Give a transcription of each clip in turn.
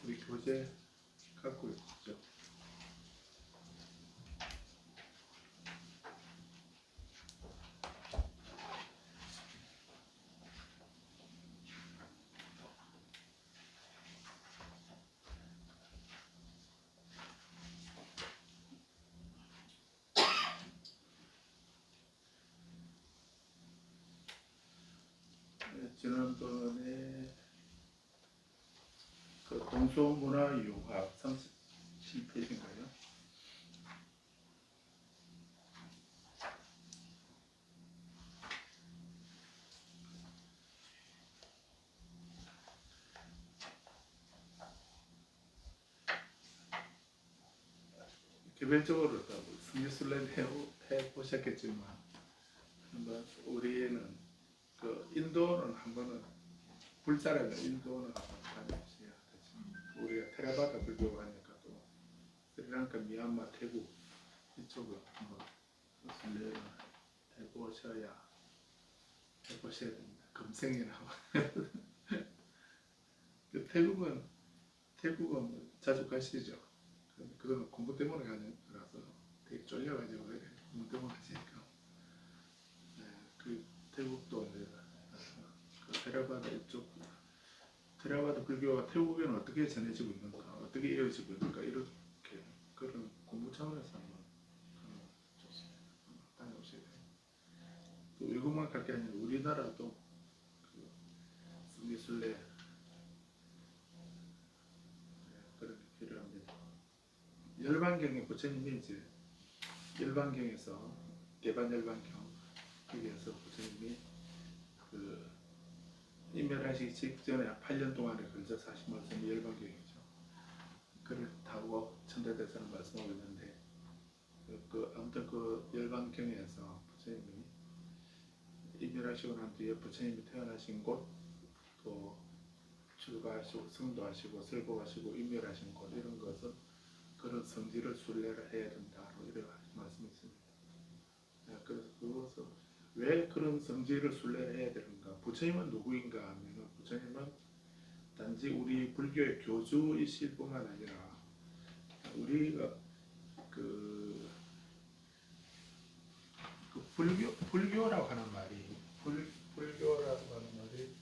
우리 교재 갖고 있죠. 지난번에 그 동서문화유학 37페이지인가요? 개별적으로 승리순례를 해보셨겠지만 한번 우리는 그 인도는 한번은 불자라면 인도는 한번 다녀보셔야 되죠. 우리가 테라바다 불교가 하니까 또 스리랑카, 미얀마, 태국 이쪽을 한번 순례를 해보셔야 됩니다. 금생이라고. 그 태국은 자주 가시죠. 그거는 공부 때문에 가는 거라서 되게 쫄려가지고 공부 때문에 가시니까. 네, 그 태국도 이제 그 테라바다 이쪽 테라바다 불교가 태국에는 어떻게 전해지고 있는가, 어떻게 이어지고 있는가 이렇게 그런 공부 차원에서 한번 좋습니다. 다녀오셔야 돼요. 또 외국만 갈 게 아니라 우리나라도 그 승리순례 그런 게 필요합니다. 열반경에 부처님이 이제 열반경에서 개반열반경 여기에서 부처님이 그 인멸하시기 직전에 8년 동안에 걸쳐서 하신 말씀이 열반경이죠. 그를 타고 천대대사는 말씀하고 있는데 아무튼 그 열반경에서 부처님이 인멸하시고 난 뒤에 부처님이 태어나신 곳, 또 출가하시고 성도하시고 설법하시고 인멸하신 곳 이런 것은 그런 성지를 순례를 해야 된다고 이렇게 말씀이 있습니다. 그래서 그것은 왜 그런 성지를 순례를 해야 되는가? 부처님은 누구인가 하면 부처님은 단지 우리 불교의 교주이실 뿐만 아니라 우리가 그 불교라고 하는 말이 불교라고 하는 말은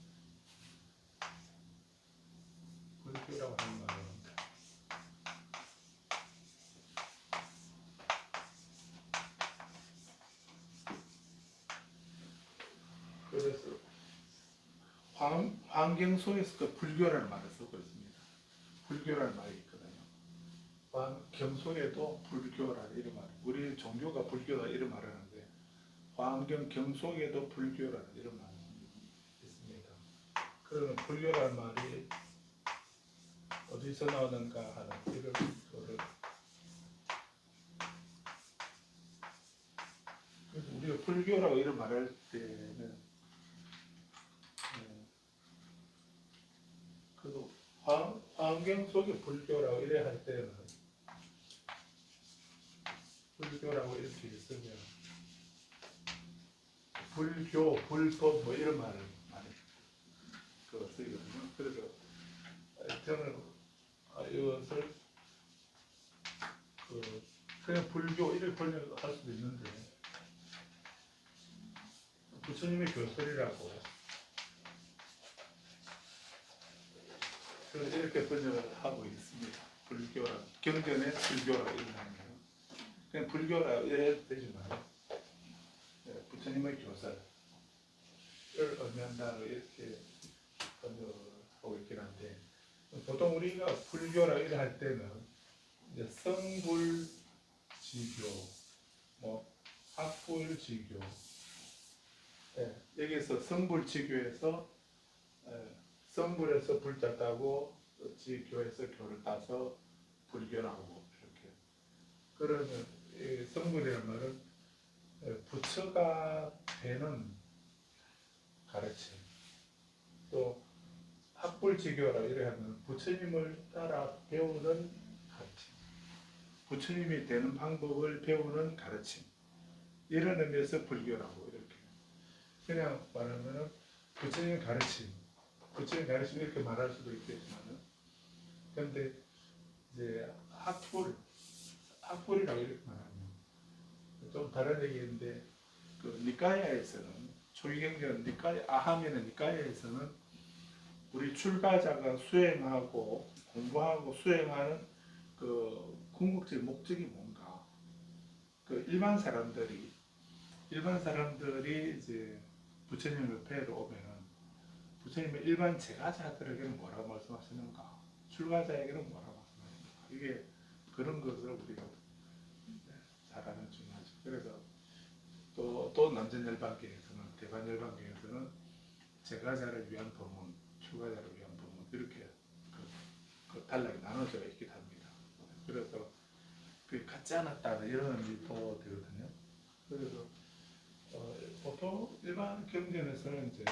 그래서 환경소에서 그 불교라는 말을 쓰고 있습니다. 불교라는 말이 있거든요. 환경소에도 불교라는 이런 말, 우리 종교가 불교다 이런 말을 하는데 환경경속에도 불교라는 이런 말이 있습니다. 그러면 불교라는 말이 어디서 나오는가 하는 이런 거를 우리가 불교라고 이런 말할 때는 그 환경 속에 불교라고 이래 할 때는 불교라고 이렇게 있으면 불교, 불법 뭐 이런 말을 많이 쓰거든요. 그래서 저는 이것을 그냥 불교 이렇게 번역할 수도 있는데 부처님의 교설이라고 이렇게 번역을 하고 있습니다. 불교라 경전의 불교라 이런 말이에요. 그냥 불교라 이래도 되지만 부처님의 교설을 의미한다고 이렇게 번역하고 있긴 한데 보통 우리가 불교라 이래 할 때는 이제 성불지교, 뭐 학불지교, 여기서 성불지교에서 성불에서 불자 따고 지교에서 교를 따서 불교라고 이렇게. 그러면 이 성불이라는 말은 부처가 되는 가르침, 또 학불지교라 이래 하면 부처님을 따라 배우는 가르침, 부처님이 되는 방법을 배우는 가르침, 이런 의미에서 불교라고 이렇게. 그냥 말하면은 부처님 가르침 이렇게 말할 수도 있겠지만은 근데 이제 학불이라고 이렇게 말하면 좀 다른 얘기인데 그 니까야에서는 초기경전 니까야 아하면은 니까야에서는 우리 출가자가 수행하고 공부하고 수행하는 그 궁극적 목적이 뭔가 그 일반 사람들이 이제 부처님을 뵈러 오면은 부처님의 일반 제가자들에게는 뭐라고 말씀하시는가 출가자에게는 뭐라고 말씀하시는가 이게 그런 것을 우리가 잘 아는 중요하죠. 그래서 또 남전열반경에서는 대반열반경에서는 제가자를 위한 법문, 출가자를 위한 법문 이렇게 그 단락이 나눠져 있기도 합니다. 그래서 그게 같지 않았다 이런 의미도 되거든요. 그래서 보통 일반 경전에서는 이제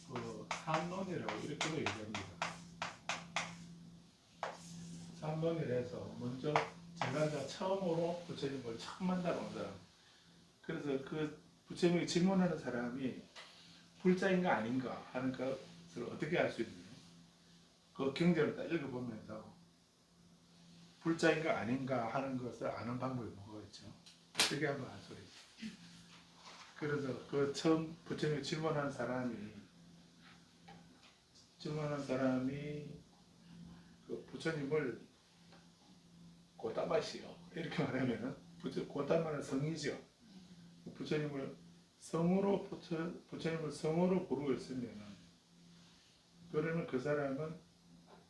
그 삼론이라고 이렇게도 얘기합니다. 삼론이라서 먼저 제가자 처음으로 부처님을 처음 만나본 사람. 그래서 그 부처님에게 질문하는 사람이 불자인가 아닌가 하는 것을 어떻게 알 수 있느냐. 그 경전을 딱 읽어보면서 불자인가 아닌가 하는 것을 아는 방법이 뭐가 있죠. 어떻게 하면 알 수가 있죠. 그래서 그 처음 부처님에게 질문한 사람이 그 부처님을 고다마시오 이렇게 말하면은 고다마는 성이죠. 부처님을 성으로 부르고 있으면은 그러면 그 사람은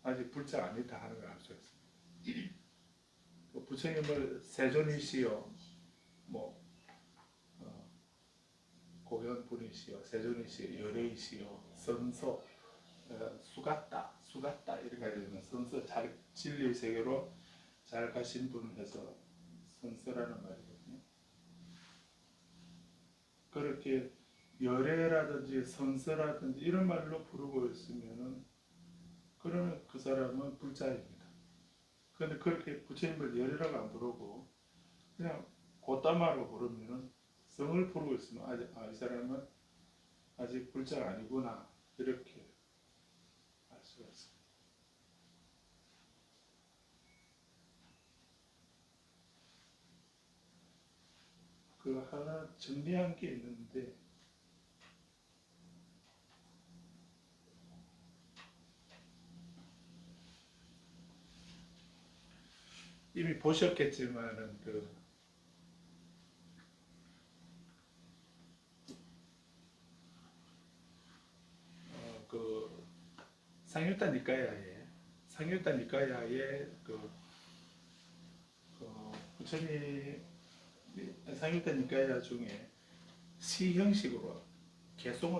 아직 불자 아니다 하는 걸 알 수 있습니다. 부처님을 세존이시여, 뭐 고현분이시여, 세존이시여, 열애이시여, 선서, 수갔다 이렇게 되면 선서 진리 세계로 잘 가신 분을 해서 선서라는 말이거든요. 그렇게 열애라든지 선서라든지 이런 말로 부르고 있으면은 그러면 그 사람은 불자입니다. 그런데 그렇게 부처님을 열애라고 안 부르고 그냥 고따마로 부르면은 성을 부르고 있으면 이 사람은 아직 불자가 아니구나 이렇게 알 수가 있습니다. 그 하나 정리한 게 있는데 이미 보셨겠지만은 그 상유타 니까야의 부처님 상유타 니까야 중에 시 형식으로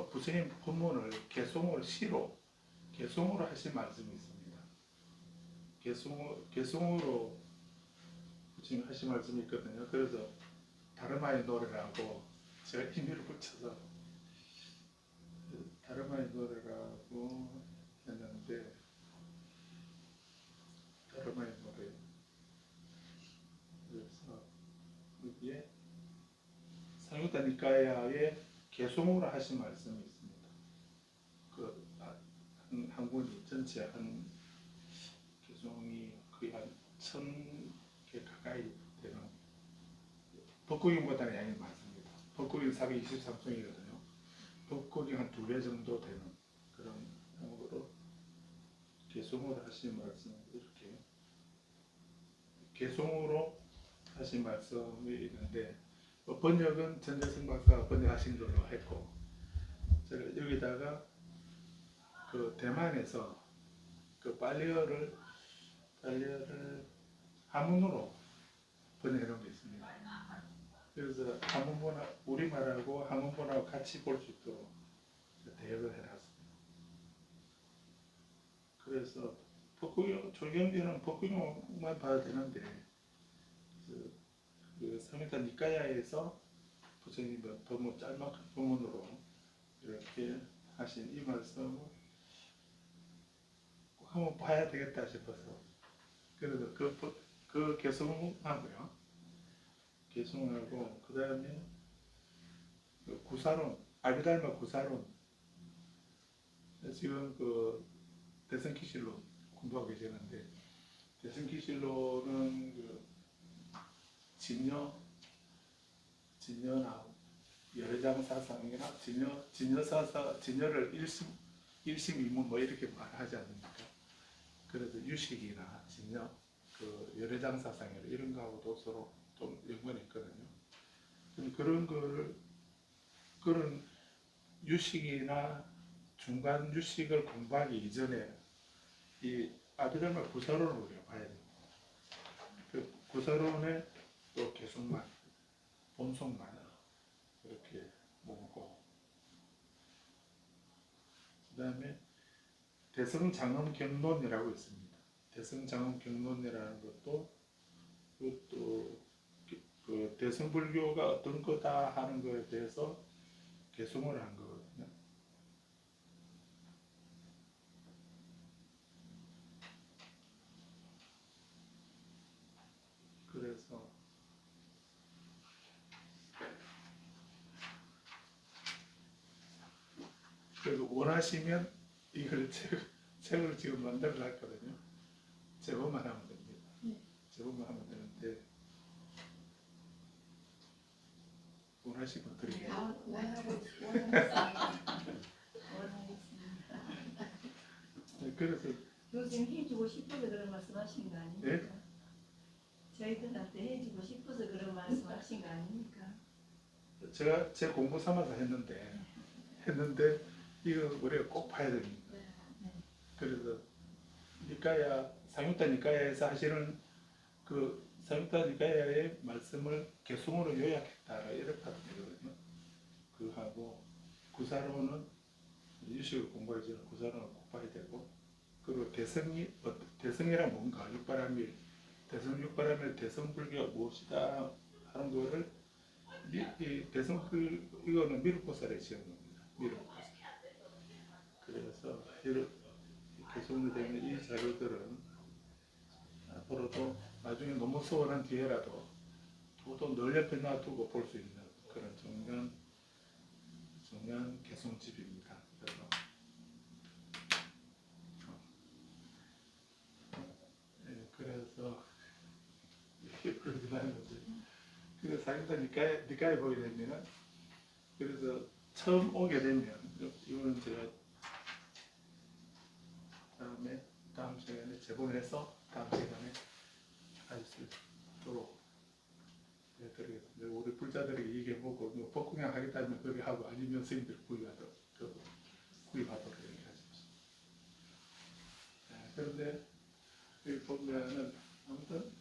부처님 본문을 개송으로 하신 말씀이 있습니다. 개송으로 부처님 하신 말씀이 있거든요. 그래서 다르마의 노래라고 제가 의미를 붙여서 다르마의 노래라고 했는데 다르마의 노래 그래서 여기에 상유타 니까야의 개송으로 하신 말씀이 있습니다. 한 권이 전체 한 개송이 거의 한 1000개 가까이 되는 법국경보다는 양이 많습니다. 법국경 423종이거든요. 법국경 한 2배 정도 되는 그런 항으로 개송으로 하신 말씀 이렇게 개송으로 하신 말씀이 있는데 번역은 전재승 박사가 번역하신 걸로 했고 제가 여기다가 그 대만에서 그 빨리어를 한문으로 번역해 놓은 게 있습니다. 그래서 우리말하고 한문본하고 같이 볼 수 있도록 대역을 해놨습니다. 그래서 조경전은 법구경만 봐도 되는데 그 상유타 니까야에서 부처님은 너무 짤막한 본문으로 이렇게 하신 이 말씀을 한번 봐야 되겠다 싶어서 그래서 그 개성하고요. 개성하고 그 다음에 구사론 아비달마 구사론 지금 그 대성기실로 공부하고 계시는데 대성기실로는 그 진여나 열애장 사상이나 진여를 일심 이문 뭐 이렇게 말하지 않습니까? 그래서 유식이나 진여, 그 열애장 사상이나 이런 거하고도 서로 좀 연관이 있거든요. 그런 유식이나 중간 유식을 공부하기 이전에 이 아비달마 구사론을 우리가 봐야 돼요. 그 구사론의 또 개성만, 본성만 이렇게 보고, 그 다음에 대성장엄경론이라고 있습니다. 대성장엄경론이라는 것도 그 대성불교가 어떤 거다 하는 거에 대해서 개성을 한 거거든요. 그래서 원하시면 이걸 책을 지금 만들어 놨거든요. 제보만 하면 됩니다. 제보만 하면 되는데 원하시면 드리겠습니다. 네, 그래서 요즘 해주고 싶어서 그런 말씀하신 거 아닙니까? 네? 저희들한테 해주고 싶어서 그런 말씀하신 거 아닙니까? 제가 제 공부 삼아서 했는데 이거 우리가 꼭 봐야 됩니다. 그래서 니까야 상유타 니까야에서 하시는 그 상유타 니까야의 말씀을 개성으로 요약했다 이렇게 하면 되거든요. 그하고 구사로는 유식을 공부하기 전에 구사로는 꼭 봐야 되고, 그리고 대성이란 뭔가 육바라밀 대성육바라밀 대성불교가 무엇이다 하는 거를 이거는 미륵보살의 지은 겁니다. 미륵보살. 그래서 개성이 되는 이 자료들은 앞으로도 나중에 너무 소원한 뒤에라도 또 늘 옆에 놔두고 볼 수 있는 그런 정면 개성집입니다. 그래서 그렇게 하는 거죠. 그래서 사실상 니까에 보게 되면, 그래서 처음 오게 되면 이거는 제가 다음 시간에 제본해서 다음 시간에 할 수 있도록 해드리겠습니다. 우리 불자들에게 얘기해보고 뭐 법공양 하겠다면 그렇게 하고, 아니면 스님들 구입하도록 얘기하십시오. 그런데 여기 보면은 아무튼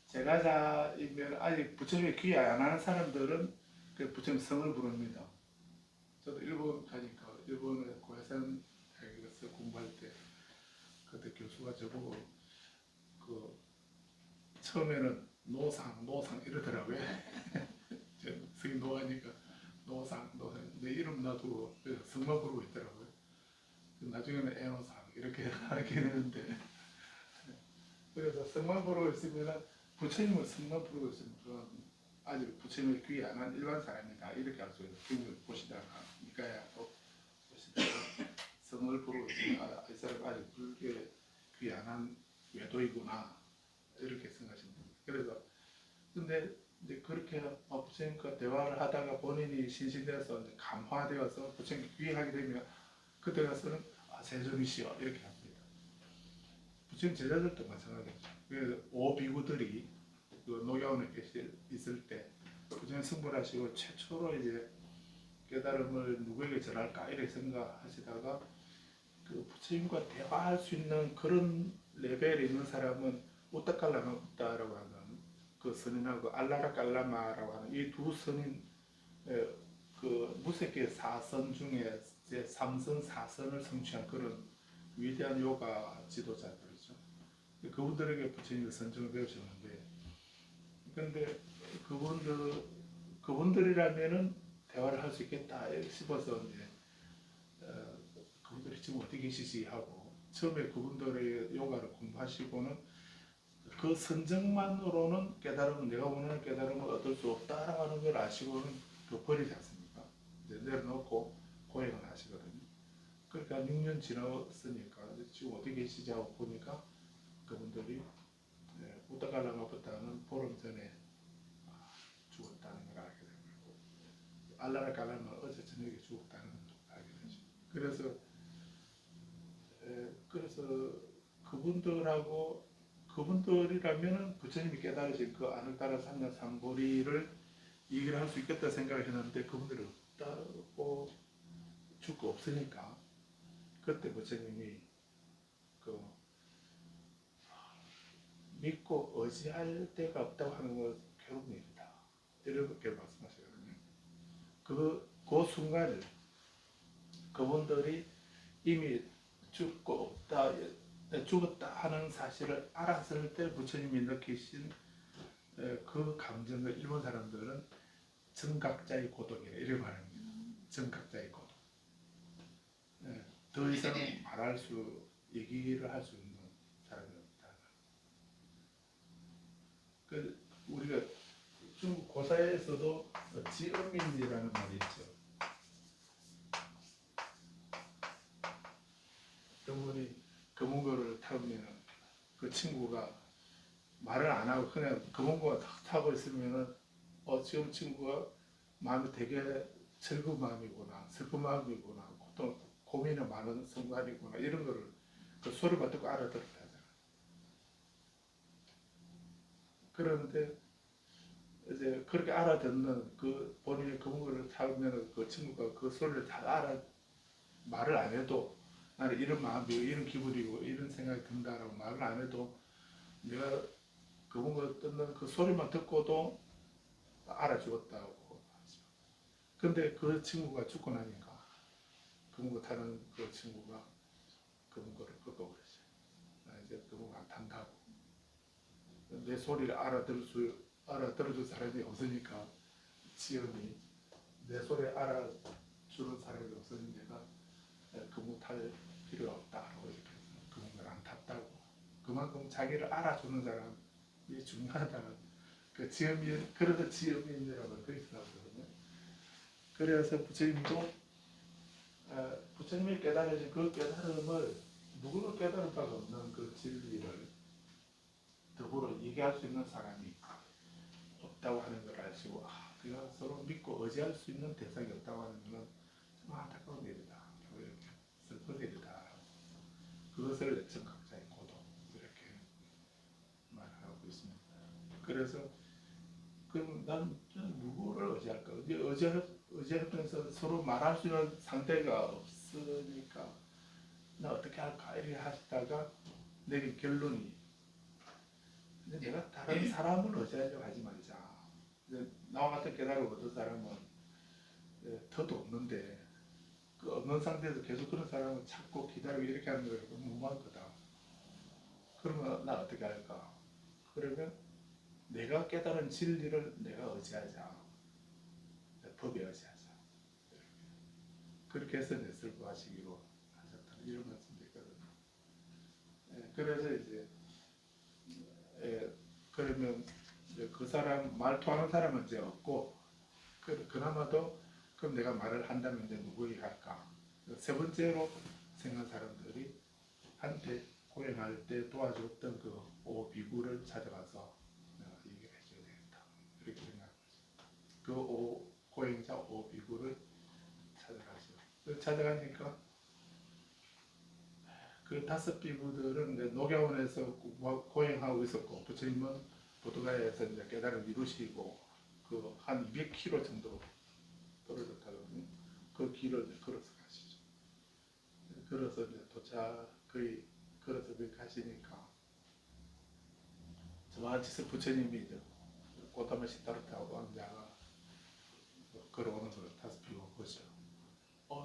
제가자이면 아직 부처님의 귀에 안 하는 사람들은 그 부처님 성을 부릅니다. 저도 일본 가니까 일본에 고해산 대학에서 공부할 때 그때 교수가 저보고 그 처음에는 노상 이러더라고요. 성이 노하니까 노상 내 이름 놔두고 성만 부르고 있더라고요. 나중에는 애노상 이렇게 하게 되는데, 그래서 성만 부르고 있으면 부처님을 성만 부르고 있으면 아직 부처님을 귀에 안 한 일반 사람이다 이렇게 할 수 있어요. 기분을 보시다가 니까야도 보시다가 성을 부르고 있으면 이 사람 아직 불교에 귀에 안 한 외도이구나 이렇게 생각하시면 됩니다. 그래서 근데 이제 그렇게 부처님과 대화를 하다가 본인이 신신돼서 이제 감화되어서 부처님 귀에 하게 되면 그때 가서는 세존이시여 이렇게 합니다. 부처님 제자들도 마찬가지죠. 그래서 오비구들이 그 녹야원에 있을 때 부처님 승불하시고 최초로 이제 깨달음을 누구에게 전할까 이렇게 생각하시다가 그 부처님과 대화할 수 있는 그런 레벨에 있는 사람은 우타칼라마 붓다라고 하는 그 선인하고 알라라 깔라마라고 하는 이 두 선인, 그 무색계 4선 중에 제 3선 4선을 성취한 그런 위대한 요가 지도자들이죠. 그분들에게 부처님이 선정을 배우셨는데, 근데 그분들이라면은 대화를 할 수 있겠다 싶어서 이제 그분들이 지금 어디 계시지 하고, 처음에 그분들의 요가를 공부하시고는 그 선정만으로는 내가 원하는 깨달음을 얻을 수 없다라고 하는 걸 아시고는 버리지 않습니까? 이제 내려놓고 고행을 하시거든요. 그러니까 6년 지났으니까 지금 어디 계시지 하고 보니까 그분들이 우타갈라마부터는 보름 전에 죽었다는 걸 알게 되고 알라라 갈라마 어제 저녁에 죽었다는 걸 알게 되죠. 그래서 그분들이라면은 부처님이 깨달으신 그 아늑다라 삼냐 삼보리를 얘기를 할 수 있겠다 생각했는데 그분들이 없다고 죽고 없으니까 그때 부처님이 그 믿고 의지할 데가 없다고 하는 건 괴로운 일이다. 이렇게 말씀하시거든요. 그 순간을 그분들이 이미 죽었다 하는 사실을 알았을 때 부처님이 느끼신 그 감정을 일본 사람들은 정각자의 고독이라 이렇게 말합니다. 정각자의 고독. 더 이상 얘기를 할 수 있는 사람이 없다. 우리가 중국 고사에서도 지음인이라는 말이 있죠. 그분이 금은거를 타면 그 친구가 말을 안 하고 그냥 금은거가 타고 있으면은 지금 친구가 마음이 되게 즐거운 마음이구나, 슬픈 마음이구나, 고민이 많은 순간이구나 이런 거를 그 소리만 듣고 알아들었다잖아. 그런데 이제 그렇게 알아듣는 그 본인이 금은거를 타면 그 친구가 그 소리를 다 말을 안 해도 나는 이런 마음이고 이런 기분이고 이런 생각이 든다라고 말을 안 해도 내가 그분과 듣는 그 소리만 듣고도 알아주었다고 하죠. 근데 그 친구가 죽고 나니까 그분과 타는 그 친구가 그분거를 꺾어버렸어요. 나 이제 그분 안 탄다고. 내 소리를 알아들어줄 사람이 없으니까 지연이 내 소리를 알아주는 사람이 없으니 내가 그분 탈 필요가 없다고 이렇게 해서 그분을 안 탔다고. 그만큼 자기를 알아주는 사람이 중요하다는 그 지음인, 그래서 지음인이라고 그리스도 하거든요. 그래서 부처님이 깨달으신 그 깨달음을 누구도 깨달을 바가 없는 그 진리를 더불어 얘기할 수 있는 사람이 없다고 하는 걸 아시고 우리가 서로 믿고 의지할 수 있는 대상이 없다고 하는 것은 정말 안타까운 일이다. 이렇게 슬픈 일이다. 그것을 정각자의 고독 이렇게 말하고 있습니다. 그래서 그럼 난 누구를 의지할까? 의지하면서 서로 말할 수 있는 상대가 없으니까 나 어떻게 할까? 이렇게 하시다가 내린 결론이 내가 다른 사람을 의지하려고 하지 말자. 나와 같은 깨달음을 얻은 사람은 터도 없는데 그 없는 상태에서 계속 그런 사람을 찾고 기다리고 이렇게 하는 거 무모한 거다. 그러면 나 어떻게 할까? 그러면 내가 깨달은 진리를 내가 의지하자. 법에 의지하자. 그렇게 해서 넷을 구하시기로 하셨다. 이런 말씀드렸거든요. 그래서 이제 그러면 이제 그 사람 말 통하는 사람은 이제 없고 그나마도 그럼 내가 말을 한다면 이제 누구에게 할까? 세 번째로 생각한 사람들이 한테 고행할 때 도와줬던 그 오비구를 찾아가서 내가 얘기를 해줘야 되겠다. 이렇게 생각합니다. 그 고행자 오비구를 찾아가죠. 찾아가니까 그 다섯 비구들은 녹야원에서 고행하고 있었고 부처님은 보드가야에서 이제 깨달음 이루시고 그 한 200km 정도 떨어졌다거든요. 그 길을 걸어서 가시죠. 걸어서 이제 거의 걸어서 가시니까 저만치서 부처님이 이제 고타마 시타르타 왕자가 걸어오는 걸 다섯 비구 보죠.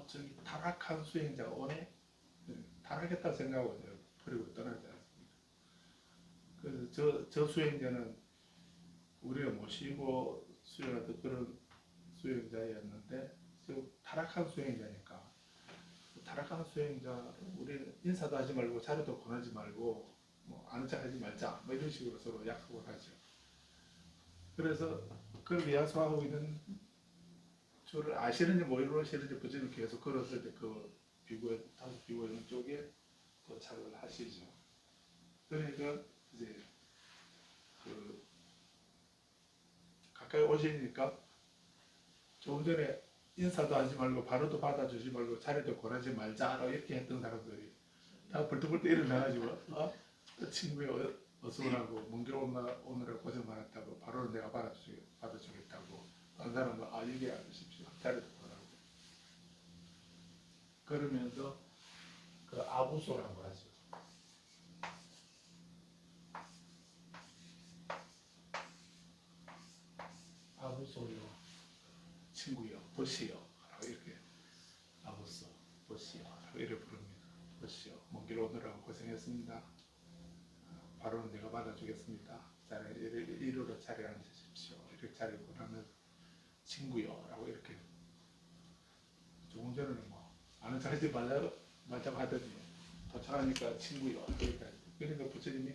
저기 타락한 수행자가 오네? 타락했다 생각하고 이제 버리고 떠나지 않습니까? 그래서 저 수행자는 우리가 모시고 수행하던 그런 수행자였는데 지금 타락한 수행자니까 타락한 수행자 우리 인사도 하지 말고 자료도 권하지 말고 뭐 아는 척 하지 말자 뭐 이런 식으로 서로 약속을 하죠. 그래서 그렇게 약속하고 있는 줄을 아시는지 모르시는지 부처님 계속 걸어서 이제 그 다섯 비구의 쪽에 도착을 하시죠. 그러니까 이제 그 가까이 오시니까 조금 전에 인사도 하지 말고 바로도 받아주지 말고 자리도 권하지 말자 이렇게 했던 사람들이 다 벌떡벌떡 일어나가지고 또 친구야 어서 오라고 먼 길 오느라 고생 많았다고 바로는 내가 받아주겠다고 다른 사람은 얘기 안 하십시오 자리도 권하고 그러면서 그 아부소라고 하죠. 아부소요 친구요 보시요 라고 이렇게 아부소 보시요 라고 이렇게 부릅니다. 보시요 먼 길 오느라고 고생했습니다. 바로는 내가 받아주겠습니다. 이리로 자리에 앉으십시오. 이렇게 자리를 권하면서 친구요 라고 이렇게 조금 전에는 뭐 아는 척하지 말자고 하더니 도착하니까 친구요 그러니까 부처님이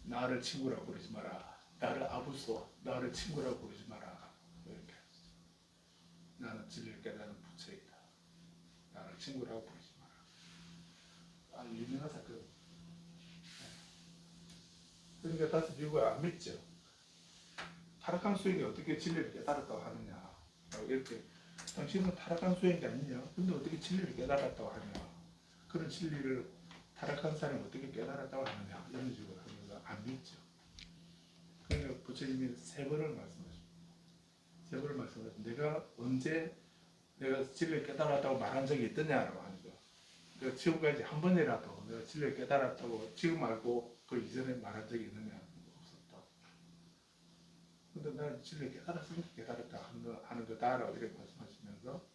나를 친구라고 부르지 마라. 나를 아부소 나를 친구라고 부르지 마라. 이렇게 나는 진리를 깨닫는 부처이다. 나를 친구라고 부르지 마라. 유명한 사건. 그러니까 다섯 비구가 안 믿죠. 타락한 수행이 어떻게 진리를 깨달았다고 하느냐. 이렇게 당신은 타락한 수행이 아니냐. 근데 어떻게 진리를 깨달았다고 하느냐. 그런 진리를 타락한 사람이 어떻게 깨달았다고 하느냐. 이런 식으로 하면서 안 믿죠. 그러니까 부처님이 세 번을 말씀하십니다. 세 번을 말씀하십니다. 내가 언제 내가 진리를 깨달았다고 말한 적이 있더냐라고 하는 거. 그러니까 지금까지 한 번이라도 내가 진리를 깨달았다고 지금 말고 그 이전에 말한 적이 있느냐. 없었다. 근데 나는 진리를 깨달았으니까 깨달았다 하는 거다라고 이렇게 말씀하시면서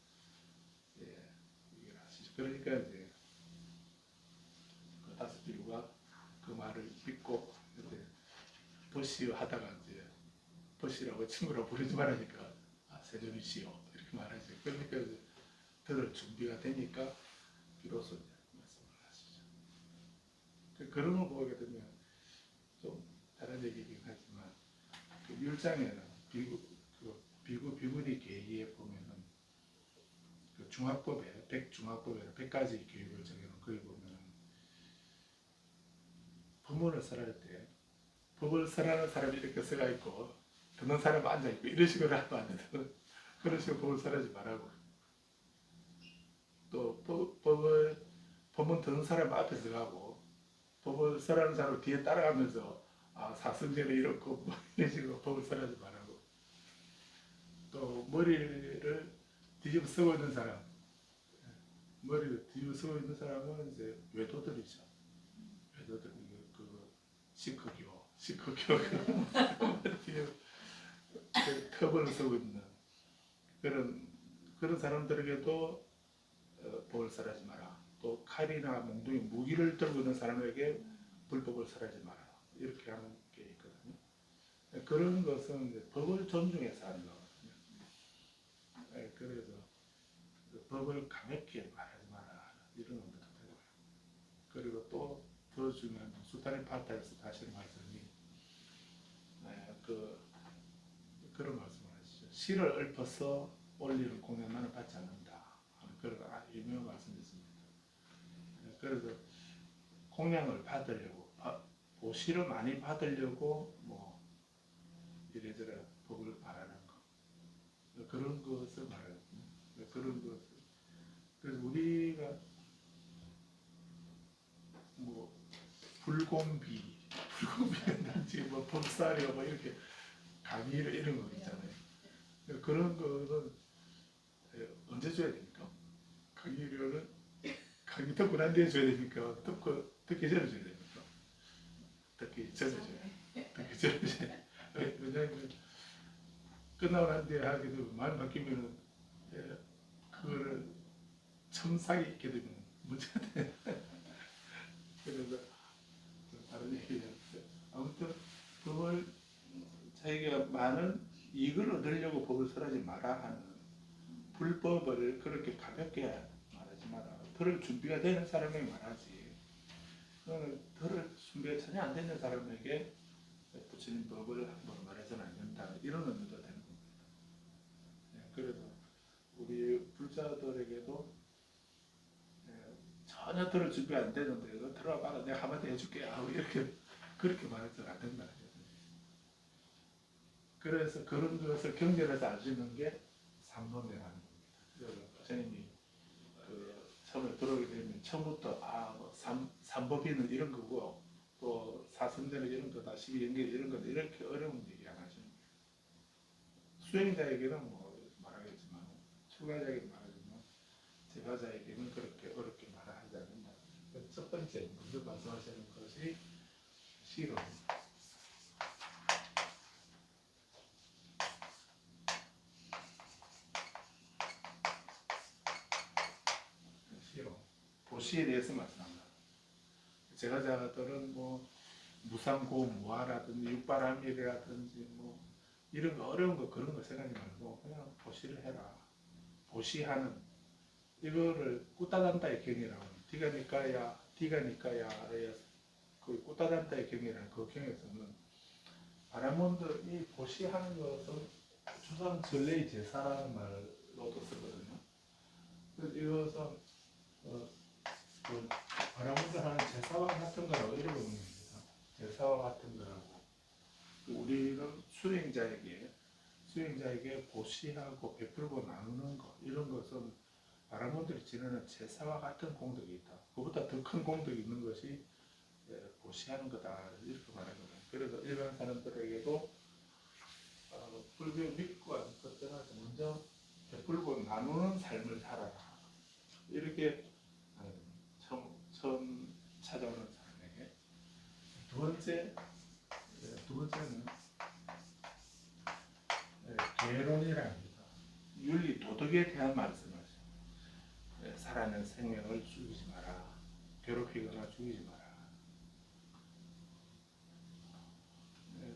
얘기를 하시죠. 그러니까 이제 그 다섯 비구가 그 말을 믿고 이제 보시오 하다가 이제 보시라고 친구라고 부르지 말라니까 세존이시오 이렇게 말하죠. 그러니까 이제 들을 준비가 되니까 비로소 이제 말씀을 하시죠. 그런 걸 보게 되면 좀 다른 얘기긴 하지만 그 율장에는 비구니 계기에 보면은 그 중화법에 백중화법에 100가지 교육을 정해놓은 거기 보면은 법문을 설할 때 법을 설하는 사람이 이렇게 서가 있고 듣는 사람은 앉아 있고 이런 식으로 하면 안 된다. 그런 식으로 법을 설하지 말라고. 또 법문 듣는 사람 앞에 서가고 법을 설하는 사람 뒤에 따라가면서 사성전에 이렇고 뭐 이런 식으로 법을 설하지 말라고. 또 머리를 뒤집어 쓰고 있는 사람, 머리를 뒤집어 쓰고 있는 사람은 이제 외도들이죠. 외도들 그 시크교 터벌을 쓰고 있는 그런 사람들에게도 법을 설하지 마라. 또 칼이나 몽둥이 무기를 들고 있는 사람에게 불법을 설하지 마라. 이렇게 하는 게 있거든요. 그런 것은 이제 법을 존중해서 하는 거거든요. 그래서 그 법을 가볍게 말하지 마라. 이런 의미도 되고요. 그리고 또 더 중요한 수타리 파타에서 하시는 말씀이 그런 말씀을 하시죠. 실을 읊어서 올리는 공양만을 받지 않는다. 그런 유명한 말씀이 있습니다. 그래서 공양을 받으려고 보시를 많이 받으려고 뭐 이래저래 법을 말하는 거 그런 것을 말하거든요. 그런 것을 그래서 우리가 뭐 불공비든지 뭐 법사료 뭐 이렇게 강의를 이런 거 있잖아요. 그런 거는 언제 줘야 됩니까? 강의료는 강의 듣고 난 뒤에 줘야 됩니까? 듣기 전에 줘야 됩니까? 듣기 전에 줘야 돼요. 듣기 전에 줘야 돼요. 왜냐하면 끝나고 난 뒤에 하게 되면 마음 바뀌면은 그거를 첨삭이 있게 되면 문제가 돼. 그래서 다른 얘기예요. 아무튼 그걸 자기가 많은 이익을 얻으려고 법을 설하지 마라 하는 불법을 그렇게 가볍게 말하지 마라. 들을 준비가 되는 사람에게 말하지. 들을 준비가 전혀 안 되는 사람에게 부처님 법을 함부로 말해서는 안 된다. 이런 의미도 되는 겁니다. 그래서 우리 불자들에게도 전혀 들을 준비 안 되는데 너 들어봐라 내가 한마디 해줄게 하고 이렇게 그렇게 말해서는 안 된다. 그래서 그런 것을 경전에서 아시는 게 삼론이라는 겁니다. 선생님이 처음에 들어오게 되면 처음부터 뭐 삼법인은 이런 거고 또 사선대는 이런 거다 12연계 이런 거다 이렇게 어려운 얘기 안 하시는 거예요. 수행자에게는 뭐 말하겠지만 출가자에게 말하지만 제가자에게는 그렇게 어렵게 말하지 않는다. 첫 번째 먼저 말씀하시는 것이 실험입니다. 실험 도시에 대해서 말씀합니다. 제가자들은 뭐 무상고 무아라든지 육바람일이라든지 뭐 이런 거 어려운 거 그런 거 생각하지 말고 그냥 보시를 해라. 보시하는 이거를 꾸따단다의 경이라고 디가니까야 그 꾸따단다의 경이라는 그 경에서는 바라몬드 이 보시하는 것은 조선 전래의 제사라는 말로도 쓰거든요. 그래서 이것은 그 바라몬드 하는 제사와 같은 거라고 이렇게 보는 겁니다. 제사와 같은 거라고. 우리는 수행자에게 보시하고 베풀고 나누는 것 이런 것은 바라몬들이 지내는 제사와 같은 공덕이 있다. 그보다 더 큰 공덕이 있는 것이 보시하는 거다 이렇게 말하거든요. 그래서 일반 사람들에게도 불교 믿고 안 믿고 떠나서 먼저 베풀고 나누는 삶을 살아라 이렇게 처음 찾아오는 사람에게 두 번째는 계론이랍니다. 윤리 도덕에 대한 말씀하죠. 살아있는 생명을 죽이지 마라. 괴롭히거나 죽이지 마라.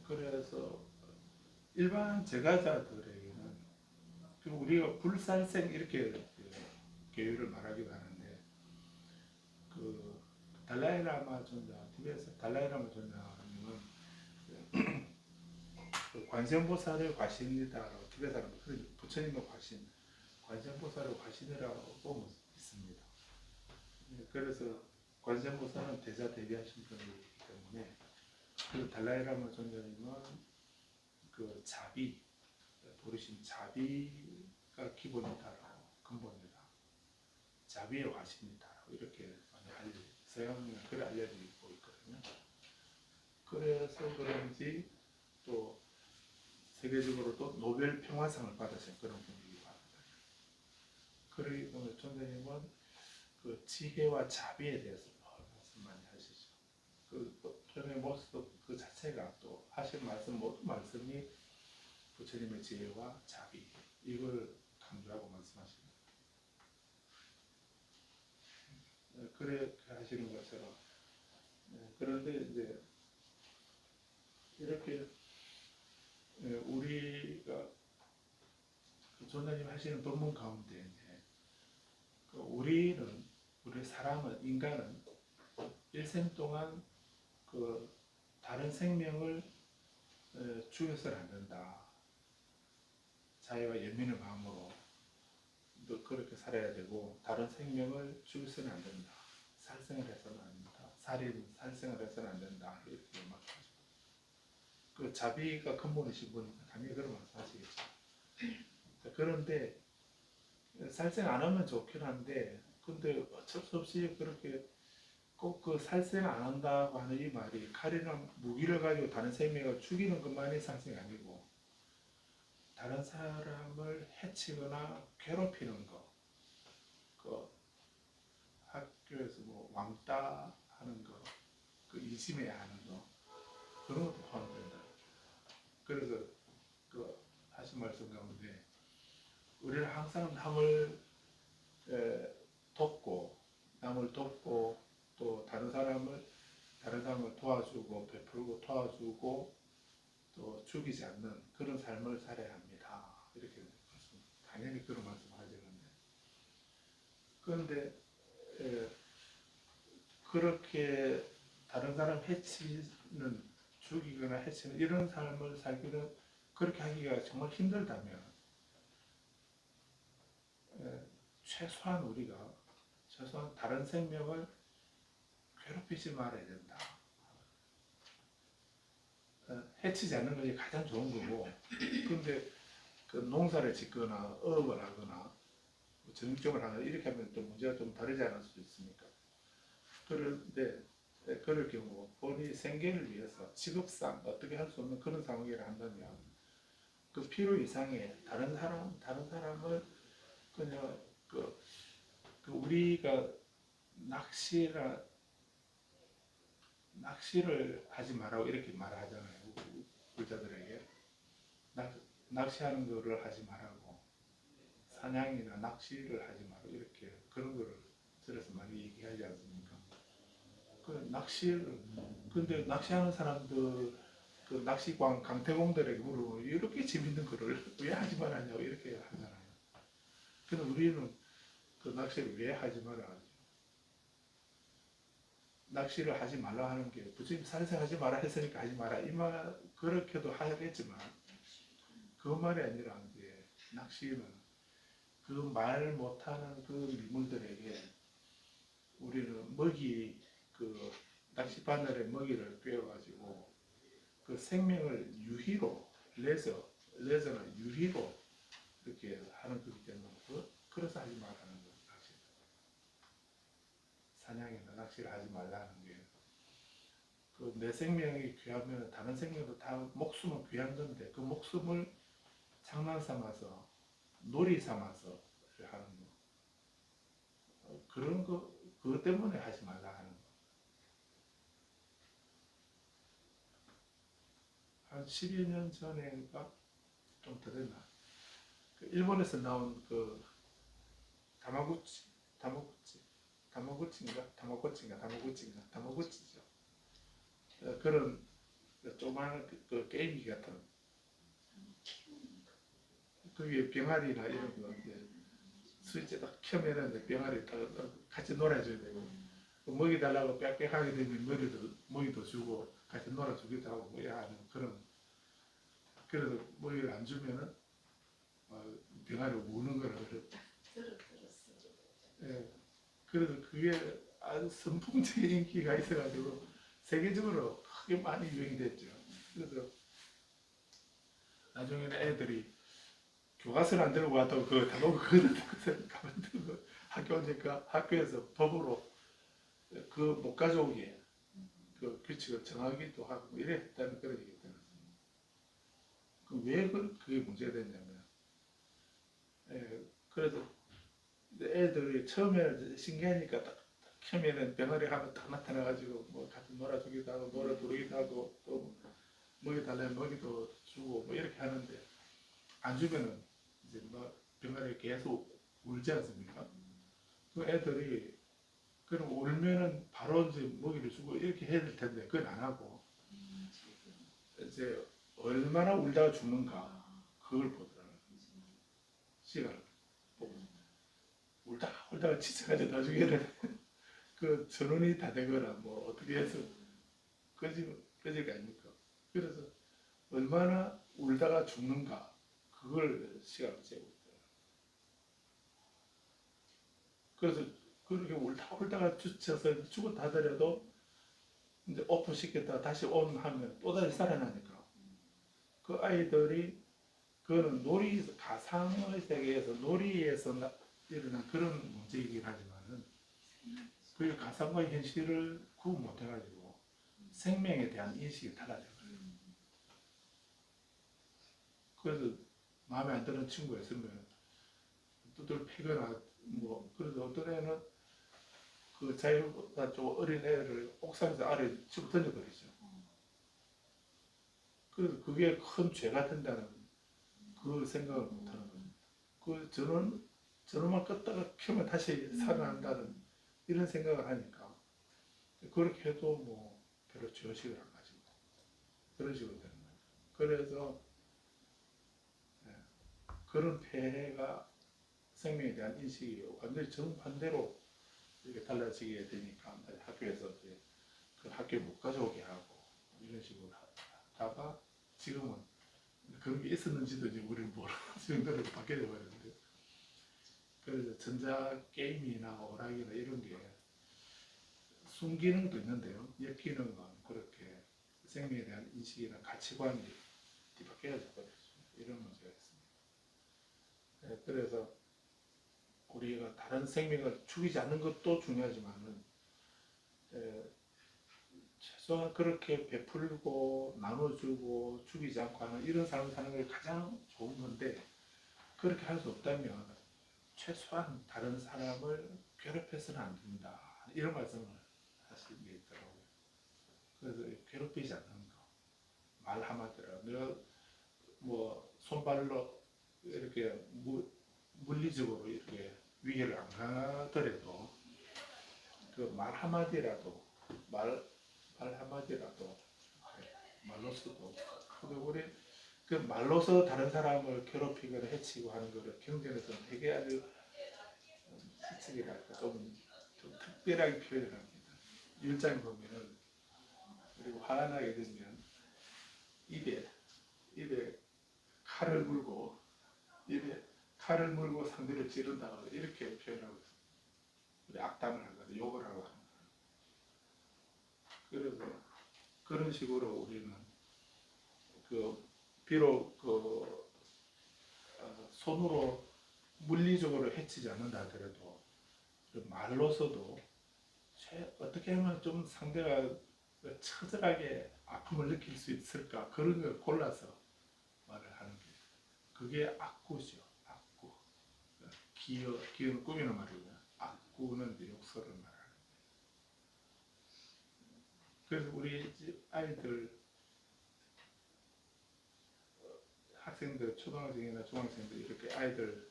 그래서 일반 제가자들에게는 우리가 불살생 이렇게 계율을 말하기도 하는데 그 달라이라마 존자 티베트에서 달라이라마 존자님은 그 관세음보살의 과신이다라고 티베트 사람 부처님의 과신 관세음보살의 과신이라고 있습니다. 그래서 관세음보살은 대자 대비하신 분이기 때문에 그 달라이라마 존자님은 그 자비 부르신 자비가 기본이다라고 근본이다. 자비의 과신이다라고 이렇게 많이 서양에 그래 알려지고 있거든요. 그래서 그런지 또 세계적으로도 노벨 평화상을 받으신 그런 분이기도 합니다. 그리고 존재님은 그 지혜와 자비에 대해서 말씀 많이 하시죠. 그 표현의 모습 그 자체가 또 하신 말씀 모든 말씀이 부처님의 지혜와 자비 이걸 강조하고 말씀하십니다. 그래 하시는 것처럼 그런데 이제 이렇게 우리가 존자님 하시는 법문 가운데 이제 우리 사람은 인간은 일생 동안 그 다른 생명을 죽여서는 안 된다. 자애와 연민의 마음으로 너 그렇게 살아야 되고 다른 생명을 죽여서는 안 된다. 살생을 해서는 안 된다. 살생을 해서는 안 된다. 이렇게 말씀하십니다. 그 자비가 근본이신 분이니까 당연히 그런 말씀하시겠죠. 그런데 살생 안 하면 좋긴 한데 근데 어쩔 수 없이 그렇게 꼭 그 살생 안 한다고 하는 이 말이 칼이나 무기를 가지고 다른 생명을 죽이는 것만이 살생이 아니고 다른 사람을 해치거나 괴롭히는 거, 그 학교에서 뭐 왕따 하는 거, 그 이심해야 하는 거 그런 것도 포함된다. 그래서 그 하신 말씀 가운데 우리는 항상 남을 돕고 또 다른 사람을 도와주고 베풀고 도와주고 또 죽이지 않는 그런 삶을 살아야 합니다. 이렇게 당연히 그런 말씀하시는데 그런데 그렇게 다른 사람 해치는 죽이거나 해치는 이런 삶을 살기는 그렇게 하기가 정말 힘들다면 최소한 우리가 최소한 다른 생명을 괴롭히지 말아야 된다. 해치지 않는 것이 가장 좋은 거고, 근데 그 농사를 짓거나 어업을 하거나 정육점을 하거나 이렇게 하면 또 문제가 좀 다르지 않을 수도 있으니까. 그런데 그럴 경우 본인이 생계를 위해서 직업상 어떻게 할 수 없는 그런 상황이라 한다면 그 필요 이상의 다른 사람을 그냥 그 우리가 낚시를 하지 말라고 이렇게 말하잖아요. 불자들에게 낚시하는 거를 하지 말라고, 사냥이나 낚시를 하지 말고 이렇게 그런 거를 들어서 많이 얘기하지 않습니까? 그 낚시를 근데 낚시하는 사람들 그 낚시광 강태공들에게 물어보면 이렇게 재밌는 거를 왜 하지 말았냐고 이렇게 하잖아요. 근데 우리는 그 낚시를 왜 하지 말아 하죠? 낚시를 하지 말라 하는 게 부처님 살살 하지 마라 했으니까 하지 마라 이 말 그렇게도 하겠지만 그 말이 아니라 이제 낚시는 그 말 못하는 그 미물들에게 우리는 그 낚시 바늘에 먹이를 꿰어가지고 그 생명을 유희로 레저나 유희로 이렇게 하는 거기 때문에 그래서 하지 말라는 거예요. 낚시 사냥이나 낚시를 하지 말라는 게 그 내 생명이 귀하면 다른 생명도 다 목숨은 귀한 건데 그 목숨을 장난 삼아서 놀이 삼아서 하는 거 그런 거 그것 때문에 하지 말라 하는 거. 한 10여 년 전인가 좀 더 됐나 그 일본에서 나온 그 다마고치죠. 그런 조그마한 그 게임기 같은 그게 병아리나 이런 거 이제 스위치 딱 켜면은 병아리 딱 같이 놀아줘야 되고 먹이 달라고 빽빽하게 되면 먹이도 주고 같이 놀아주기도 하고 뭐 하는 그런 그래서 먹이를 안 주면은 병아리 우는 거라 그래. 들었어. 예. 그래서 그게 아주 선풍적인 인기가 있어가지고 세계적으로 크게 많이 유행이 됐죠. 그래서 나중에는 애들이 교과서를 안 들고 와도 그 단어가 그거를 가만 들고 학교 오니까 학교에서 법으로 그 못 가져오게 그 규칙을 정하기도 하고 뭐 이랬다는 그런 얘기 들었습니다. 왜 그게 문제가 됐냐면 그래도 애들이 처음에 신기하니까 딱 켜면은 병아리 하면 딱 나타나가지고 뭐 같이 놀아주기도 하고 놀아 부르기도 하고 또 먹이 달라면 먹이도 주고 뭐 이렇게 하는데 안 주면은 이제 뭐 병아리 계속 울지 않습니까? 그 애들이 그럼 울면은 바로 이제 먹이를 주고 이렇게 해야 될 텐데 그건 안 하고 이제 얼마나 울다가 죽는가 그걸 보더라고요. 시간을 보고 울다가 지쳐가지고 나중에는 그 전원이 다 되거나 뭐 어떻게 해서 꺼질 거 아닙니까? 그래서 얼마나 울다가 죽는가 그걸 시간을 재고 있더라고요. 그래서 그렇게 울다가 지쳐서 죽었다 하더라도 이제 오프 시켰다가 다시 온 하면 또다시 살아나니까 그 아이들이 그거는 가상의 세계에서 놀이에서 일어난 그런 문제이긴 하지만은 그 가상과 현실을 구분 못해가지고 생명에 대한 인식이 달라져요. 그래서 마음에 안 드는 친구가 있으면 두들 패거나 뭐 그래서 어떤 애는 그 자기보다 좀 어린 애를 옥상에서 아래 집어 던져버리죠. 그래서 그게 큰 죄가 된다는 그 생각을 못하는 거죠. 그 저놈만 껐다가 켜면 다시 살아난다는 이런 생각을 하니까 그렇게 해도 뭐 별로 죄의식을 안 가지고 그런 식으로 되는 거예요. 그래서 그런 폐해가 생명에 대한 인식이 완전히 정반대로 이렇게 달라지게 되니까 학교에서 이제 그 학교에 못 가져오게 하고 이런 식으로 하다가 지금은 그런 게 있었는지도 이제 우리는 모르는 정도로 바뀌어 버렸는데 그래서 전자 게임이나 오락이나 이런 게 순기능도 있는데요. 역기능은 그렇게 생명에 대한 인식이나 가치관이 뒤바뀌어져 버렸어요. 이런 문제가 있습니다. 그래서 우리가 다른 생명을 죽이지 않는 것도 중요하지만은 최소한 그렇게 베풀고 나눠주고 죽이지 않고 하는 이런 삶을 사는 게 가장 좋은 건데 그렇게 할 수 없다면 최소한 다른 사람을 괴롭혀서는 안 된다 이런 말씀을 하시는 게 있더라고요. 그래서 괴롭히지 않는 거 말 한마디로 내가 뭐 손발로 이렇게 물리적으로 이렇게 위해를 안 가더라도 그 말 한마디라도 말 한마디라도 말로서도 우리 그 말로서 다른 사람을 괴롭히거나 해치고 하는 것을 경전에서는 되게 아주 시책이랄까 좀 특별하게 표현을 합니다. 율장에 보면은 그리고 화가 나게 되면 입에 칼을 물고 상대를 찌른다 이렇게 표현하고 있습니다. 우리 악담을 하거나 욕을 하고 하는 그래서 그런 식으로 우리는 비록 손으로 물리적으로 해치지 않는다 하더라도 말로서도 어떻게 하면 좀 상대가 처절하게 아픔을 느낄 수 있을까 그런 걸 골라서 말을 하는 게 그게 악구죠. 악구. 기어는 꾸미는 말이고요. 악구는 욕설을 말하는 거예요. 그래서 우리 집 아이들 학생들 초등학생이나 중학생들 이렇게 아이들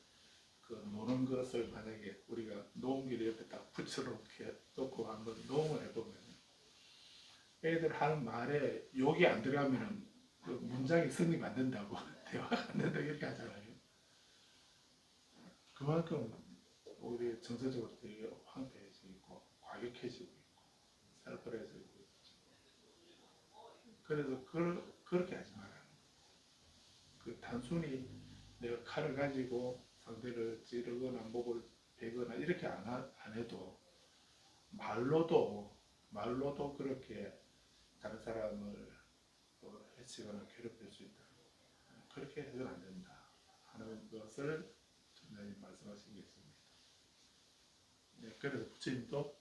노는 것을 만약에 우리가 노음기를 옆에 딱 붙여놓게 놓고 한번 노음을 해보면 애들 하는 말에 욕이 안 들어가면 그 문장이 성립 안 된다고 대화가 안 된다고 이렇게 하잖아요. 그만큼 우리 정서적으로 되게 황폐해지고 과격해지고 있고 살벌해지고 있죠. 그래서 그렇게 하지 말아요. 단순히 내가 칼을 가지고 상대를 찌르거나 목을 베거나 이렇게 안 해도 말로도 그렇게 다른 사람을 해치거나 괴롭힐 수 있다. 그렇게 해서는 안 된다 하는 것을 전자님 말씀하신 게 있습니다. 네, 그래서 부처님도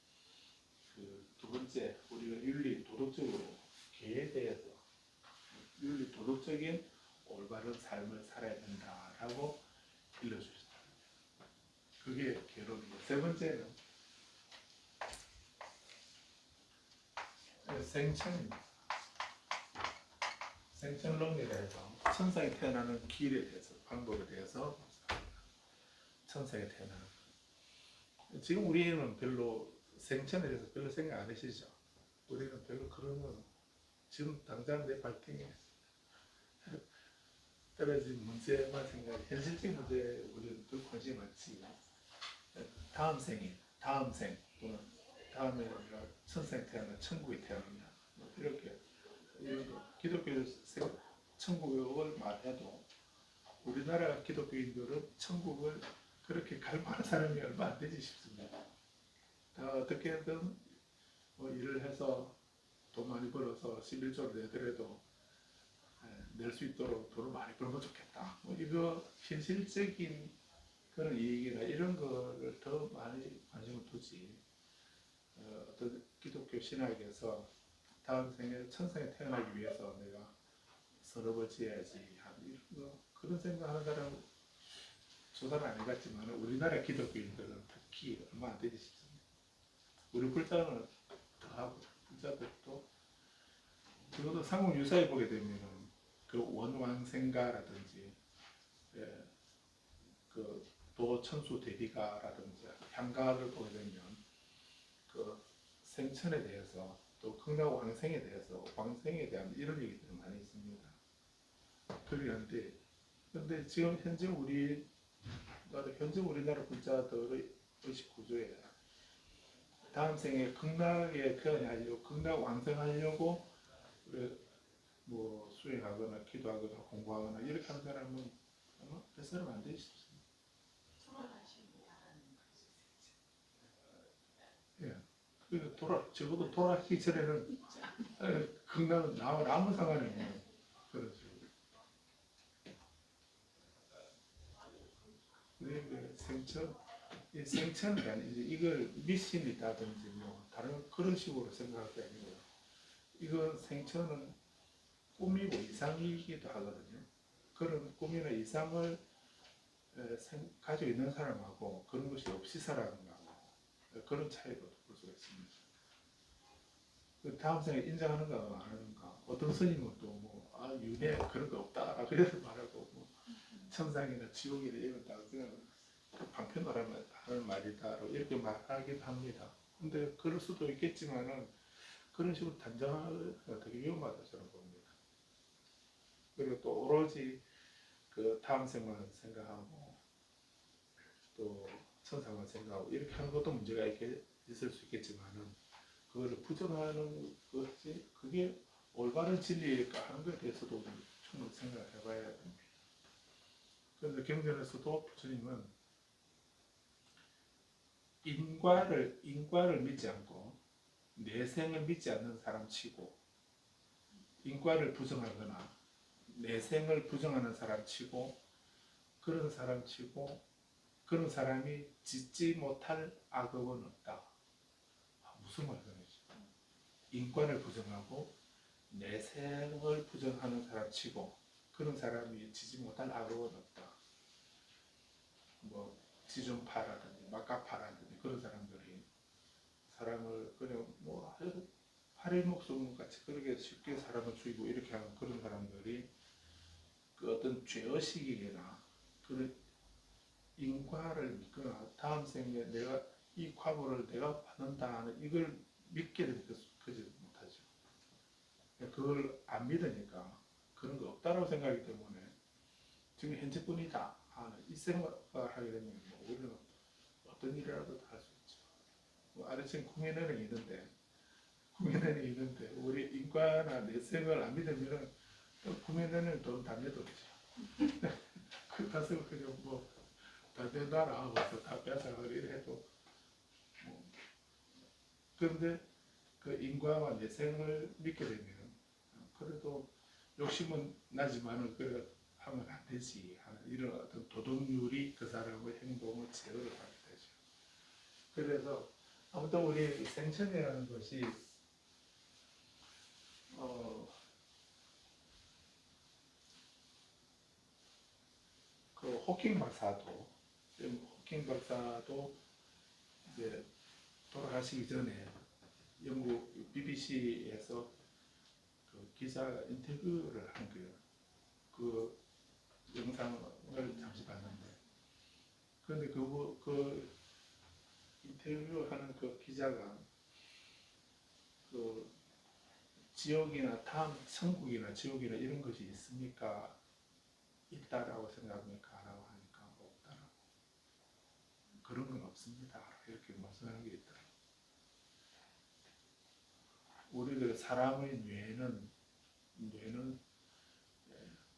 두 번째 우리가 윤리 도덕적으로 개에 대해서 윤리 도덕적인 올바른 삶을 살아야 된다라고 일러주셨다. 그게 개론이고 세 번째는 생천입니다. 생천론에 대해서 천상에 태어나는 길에 대해서 방법에 대해서 천상에 태어나는 지금 우리는 별로 생천에 대해서 별로 생각 안 하시죠? 우리는 별로 그런 거 지금 당장 내 발등에 떨어진 문제만 생각해 현실적인 문제에 우리는 더 관심이 많지. 다음 생 또는 다음에 우리가 천상에 태어나 천국에 태어난다 이렇게 기독교 천국을 말해도 우리나라 기독교인들은 천국을 그렇게 갈 만한 사람이 얼마 안 되지 싶습니다. 다 어떻게든 일을 해서 돈 많이 벌어서 11조를 내더라도 낼 수 있도록 돈을 많이 벌면 좋겠다. 이거 현실적인 그런 이익이나 이런 거를 더 많이 관심을 두지. 어떤 기독교 신학에서 다음 생에 천상에 태어나기 위해서 내가 선업을 지어야지 하는 그런 생각하는 사람은 조사는 안 해봤지만 우리나라 기독교인들은 특히 얼마 안 되지 싶습니다. 우리 불자는 더 하고 불자들도 그것도 상공유사에 보게 되면 그 원왕생가라든지 그 도천수 대비가라든지 향가를 보게 되면 그 생천에 대해서 또 극락왕생에 대해서 왕생에 대한 이런 얘기들이 많이 있습니다. 그런데 근데 지금 현재 우리나라 불자들의 의식 구조에 다음 생에 극락에 태어나려고 극락 왕생하려고 뭐 수행하거나 기도하거나 공부하거나 이렇게 하는 사람은 아마 몇 사람 안 되지 싶습니다. 그 적어도 돌아가기 전에는 건강 나와 아무 상관이 없는 그런 식으로. 그 생천, 이 생천이 아니 이제 이걸 미신이다든지 뭐 다른 그런 식으로 생각할 게 아니고요. 이건 생천은 꿈이고 이상이기도 하거든요. 그런 꿈이나 이상을 가지고 있는 사람하고 그런 것이 없이 살아가는 거하고 그런 차이로 볼 수가 있습니다. 그 다음 생에 인정하는가 안 하는가. 어떤 스님은 또 뭐 윤회 그런 거 없다 그래서 말하고 뭐 천상이나 지옥이나 이런 다 그냥 방편으로 하는 말이다 이렇게 말하긴 합니다. 근데 그럴 수도 있겠지만은 그런 식으로 단정하기가 되게 위험하다 저는 봅니다. 그리고 또 오로지 그 다음 생만 생각하고 또 천상만 생각하고 이렇게 하는 것도 문제가 있을 수 있겠지만은 그거를 부정하는 것이 그게 올바른 진리일까 하는 것에 대해서도 충분히 생각을 해봐야 됩니다. 그래서 경전에서도 부처님은 인과를 믿지 않고 내생을 믿지 않는 사람 치고 인과를 부정하거나 내생을 부정하는 사람 치고 그런 사람 치고 그런 사람이 짓지 못할 악업은 없다. 무슨 말이지? 인권을 부정하고 내생을 부정하는 사람 치고 그런 사람이 지지 못할 악업은 없다. 뭐 지존파라든지 막가파라든지 그런 사람들이 사람을 그냥 뭐 화일목숨 같이 그렇게 쉽게 사람을 죽이고 이렇게 하는 그런 사람들이 그 어떤 죄의식이나 그런 인과를 믿거나 다음 생에 내가 이 과보를 내가 받는다 하는 이걸 믿게 되면 그지 못하죠. 그걸 안 믿으니까 그런 거 없다라고 생각하기 때문에 지금 현재뿐이다 하는 이 생각을 하게 되면 뭐 우리는 어떤 일이라도 다 할 수 있죠. 뭐 아래층 궁예내는 있는데 우리 인과나 내생을 안 믿으면 궁예내는 돈 담배 돈이죠. 그 가서 그냥 뭐 담배 놔라 하고 다 뺏어가고 이래도 뭐. 그런데 그 인과와 내생을 믿게 되면 그래도 욕심은 나지만은 그래 하면 안 되지 하는 이런 어떤 도덕률이 그 사람의 행동을 제어를 하게 되죠. 그래서 아무튼 우리 생천이라는 것이 그 호킹 박사도 이제 돌아가시기 전에 영국 BBC에서 그 기자가 인터뷰를 한 거예요. 그 영상을 잠시 봤는데, 그런데 그 인터뷰하는 그 기자가 그 지옥이나 천국이나 지옥이나 이런 것이 있습니까? 있다라고 생각합니까? 라고 하니까 없다라고. 그런 건 없습니다. 이렇게 말씀하는 게 있더라고요. 우리 그 사람의 뇌는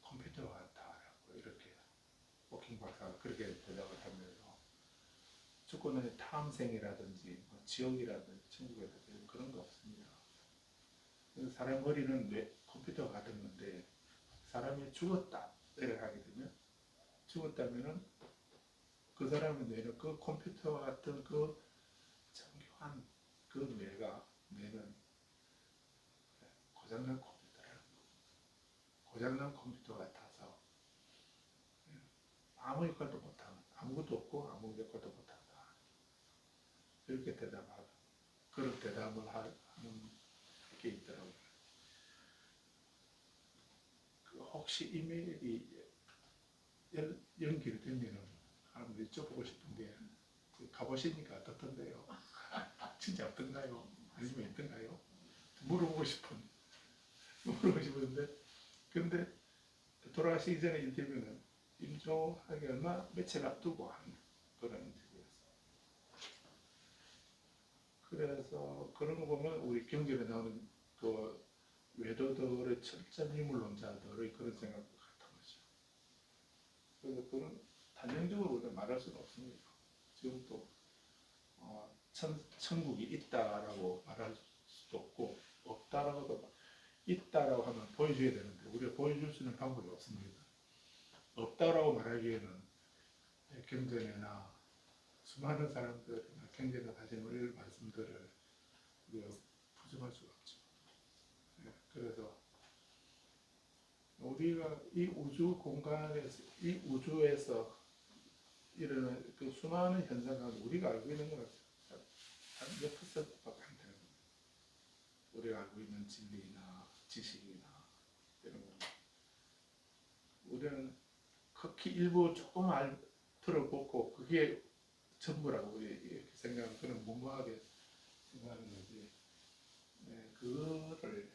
컴퓨터와 같다라고 이렇게 호킹 박사가 그렇게 대답을 하면서 조건은 탐생이라든지 뭐 지옥이라든지 천국이라든지 그런 거 없습니다. 사람 머리는 컴퓨터와 같은 건데 사람이 죽었다 이렇게 하게 되면 죽었다면은 그 사람의 뇌는 그 컴퓨터와 같은 그 정교한 그 뇌는 고장난 컴퓨터 같아서 아무 역할도 못하는 아무것도 없고 아무 역할도 못한다 이렇게 그런 대답을 하는 게 있더라고요. 혹시 이메일이 연결되면 한번 여쭤보고 싶은데 가보시니까 어떻던데요? 진짜 어떤가요? 아니면 있던가요? 물어보고 싶은데 근데 돌아가시기 전에 인터뷰는 임종하기 얼마 며칠 앞두고 한 그런 인터뷰였어요. 그래서 그런 거 보면 우리 경전에 나오는 그 외도들의 철저한 인물론자들의 그런 생각과 같은 거죠. 그래서 그런 단정적으로 말할 수는 없습니다. 지금 또 천국이 있다라고 말할 수도 없고 없다라고도 있다라고 하면 보여줘야 되는데 우리가 보여줄 수 있는 방법이 없습니다. 없다라고 말하기에는 경전이나 수많은 사람들이나 경전에 다시 올 말씀들을 우리가 부정할 수가 없죠. 그래서 우리가 이 우주 공간에서 이 우주에서 일어나는 그 수많은 현상 가운데 우리가 알고 있는 건 한 몇 퍼센트밖에 안 되는 거예요. 우리가 알고 있는 진리나 지식이나 이런 거 우리는 극히 일부 조금 들어보고 그게 전부라고 우리 이렇게 생각하면 그는 무모하게 생각하는 거지. 그거를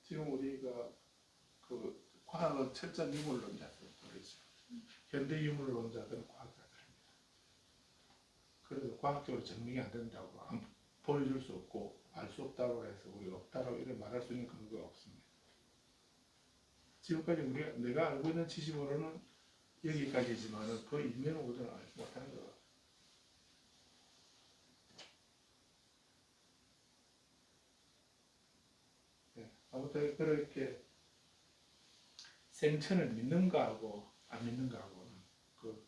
지금 우리가 그 과학은 철저한 유물론자들 그러죠. 현대 유물론자들은 과학자들입니다. 그래서 과학적으로 증명이 안 된다고 보여줄 수 없고 알 수 없다고 해서 우리가 없다고 이렇게 말할 수 있는 근거가 없습니다. 지금까지 내가 알고 있는 지식으로는 여기까지지만은 그 이면은 우리는 알지 못하는 거예요. 아무튼 그렇게 생천을 믿는가 하고 안 믿는가 하고는 그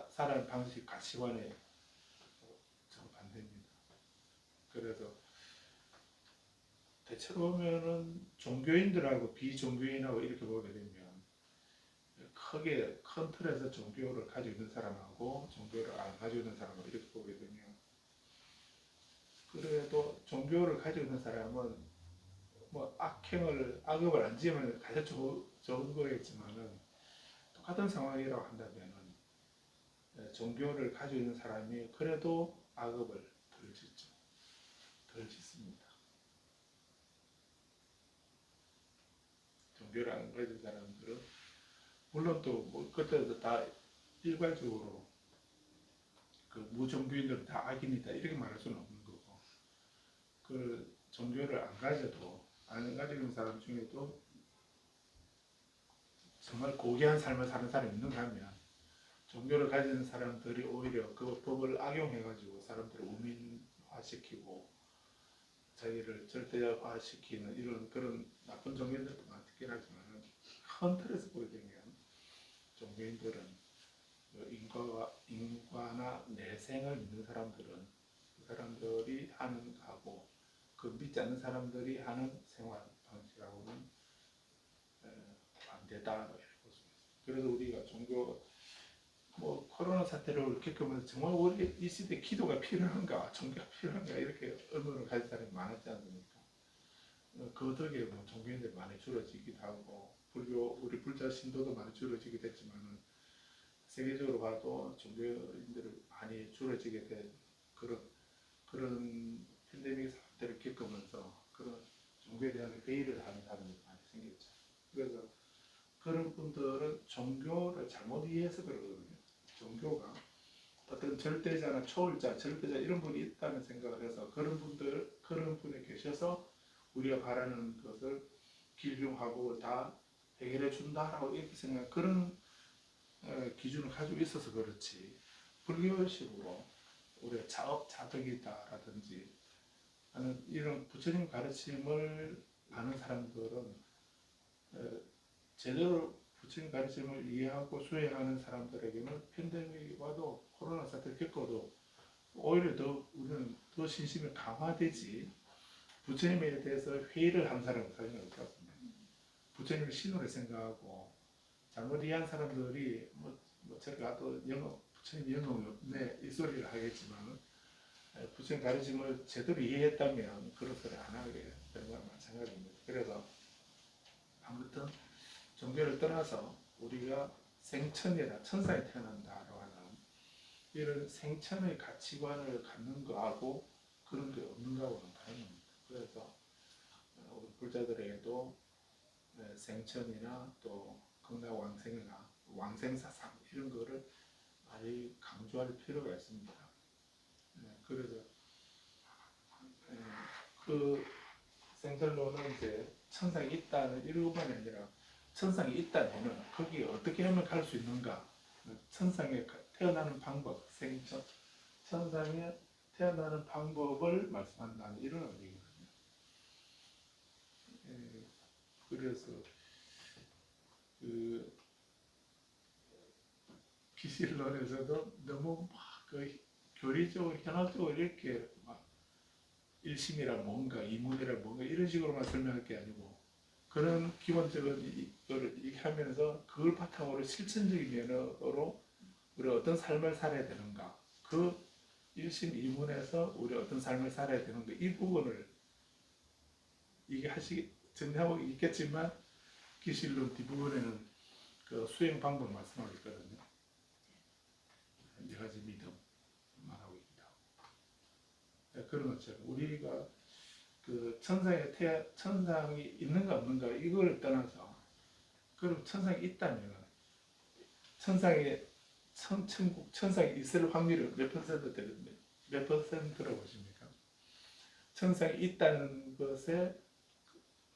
살아가는 방식 가치관에 정반대입니다. 그래서 대체로 보면은 종교인들하고 비종교인하고 이렇게 보게 되면 크게 큰 틀에서 종교를 가지고 있는 사람하고 종교를 안 가지고 있는 사람을 이렇게 보게 되면 그래도 종교를 가지고 있는 사람은 뭐 악업을 안 지으면 가장 좋은 거겠지만은 똑같은 상황이라고 한다면은 종교를 가지고 있는 사람이 그래도 악업을 덜 짓죠. 덜 짓습니다. 종교를 안 가진 사람들은 물론 또 뭐 그때도 다 일괄적으로 그 무종교인들은 다 악인이다 이렇게 말할 수는 없는 거고 그 종교를 안 가져도 안 가지고 있는 사람 중에도 정말 고귀한 삶을 사는 사람이 있는가 하면 종교를 가지는 사람들이 오히려 그 법을 악용해가지고 사람들을 우민화시키고 자기를 절대화시키는 이런 그런 나쁜 종교인들도 많긴 하지만 큰 틀에서 보게 되면 종교인들은 인과나 내생을 믿는 사람들은 그 사람들이 하는 거하고 그 믿지 않는 사람들이 하는 생활 방식하고는 반대다 이렇게 볼 수 있습니다. 그래서 우리가 종교 뭐 코로나 사태를 겪으면서 정말 우리 이 시대 기도가 필요한가 종교가 필요한가 이렇게 의문을 가진 사람이 많았지 않습니까? 그 덕에 뭐 종교인들이 많이 줄어지기도 하고 우리 불자 신도도 많이 줄어지기도 했지만은 세계적으로 봐도 종교인들이 많이 줄어지게 된 그런 팬데믹 사태를 겪으면서 그런 종교에 대한 회의를 하는 사람들이 많이 생겼죠. 그래서 그런 분들은 종교를 잘못 이해해서 그러거든요. 종교가 어떤 절대자나 초월자, 절대자 이런 분이 있다는 생각을 해서 그런 분에 계셔서 우리가 바라는 것을 길흉하고 다 해결해 준다라고 이렇게 생각 그런 기준을 가지고 있어서 그렇지 불교식으로 우리가 자업자득이다라든지 하는 이런 부처님 가르침을 아는 사람들은 제대로 부처님 가르침을 이해하고 수행하는 사람들에게는 팬데믹이 와도 코로나 사태를 겪어도 오히려 우리는 더 신심이 강화되지 부처님에 대해서 회의를 한 사람은 사실 없었습니다. 부처님을 신으로 생각하고 잘못 이해한 사람들이 뭐 저렇게 가도 부처님 영혼이 없네 이 소리를 하겠지만 부처님 가르침을 제대로 이해했다면 그런 소리 안 하게 되는 거랑 마찬가지입니다. 그래서 아무튼 종교를 떠나서 우리가 생천이라 천상에 태어난다라고 하는 이런 생천의 가치관을 갖는 거하고 그런 게 없는 거하고는 다른 겁니다. 그래서 우리 불자들에게도 생천이나 또 극락왕생이나 왕생사상 이런 거를 많이 강조할 필요가 있습니다. 그래서 그 생설로는 이제 천상이 있다는 이것만이 아니라 천상이 있다면 거기에 어떻게 하면 갈 수 있는가 천상에 태어나는 방법 생천 천상에 태어나는 방법을 말씀한다는 이런 의미거든요. 그래서 그 기실론에서도 너무 막그 교리적으로 현학적으로 이렇게 막 일심이라 뭔가 이문이라 뭔가 이런 식으로만 설명할 게 아니고 그런 기본적인 이거를 얘기하면서 그걸 바탕으로 실천적인 면으로 우리 어떤 삶을 살아야 되는가 그 일심 이문에서 우리 어떤 삶을 살아야 되는가 이 부분을 이게 하시기 정리하고 있겠지만 기실론 뒷부분에는 그 수행 방법을 말씀하고 있거든요. 네 가지 믿음 말하고 있다. 그런 것처럼 우리가 그 천상이 있는가 없는가 이걸 떠나서 그럼 천상이 있다면 천상이 있을 확률이 몇 퍼센트라고 보십니까? 천상이 있다는 것에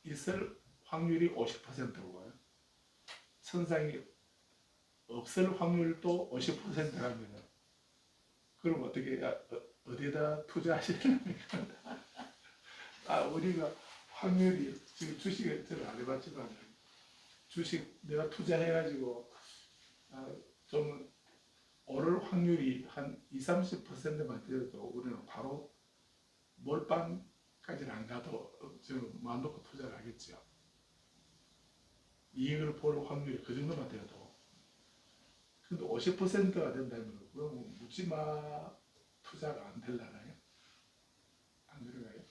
있을 확률이 50%고요. 천상이 없을 확률도 50%라면 그럼 어떻게 어디다 투자하시렵니까? 우리가 확률이 지금 주식을 저는 안 해봤지만 주식 내가 투자해가지고 좀 오를 확률이 한 20-30%만 되어도 우리는 바로 몰빵까지는 안 가도 지금 마음 놓고 투자를 하겠죠. 이익을 볼 확률이 그 정도만 되어도. 근데 50%가 된다면 그럼 묻지마 투자가 안 되려나요? 안 그런가요?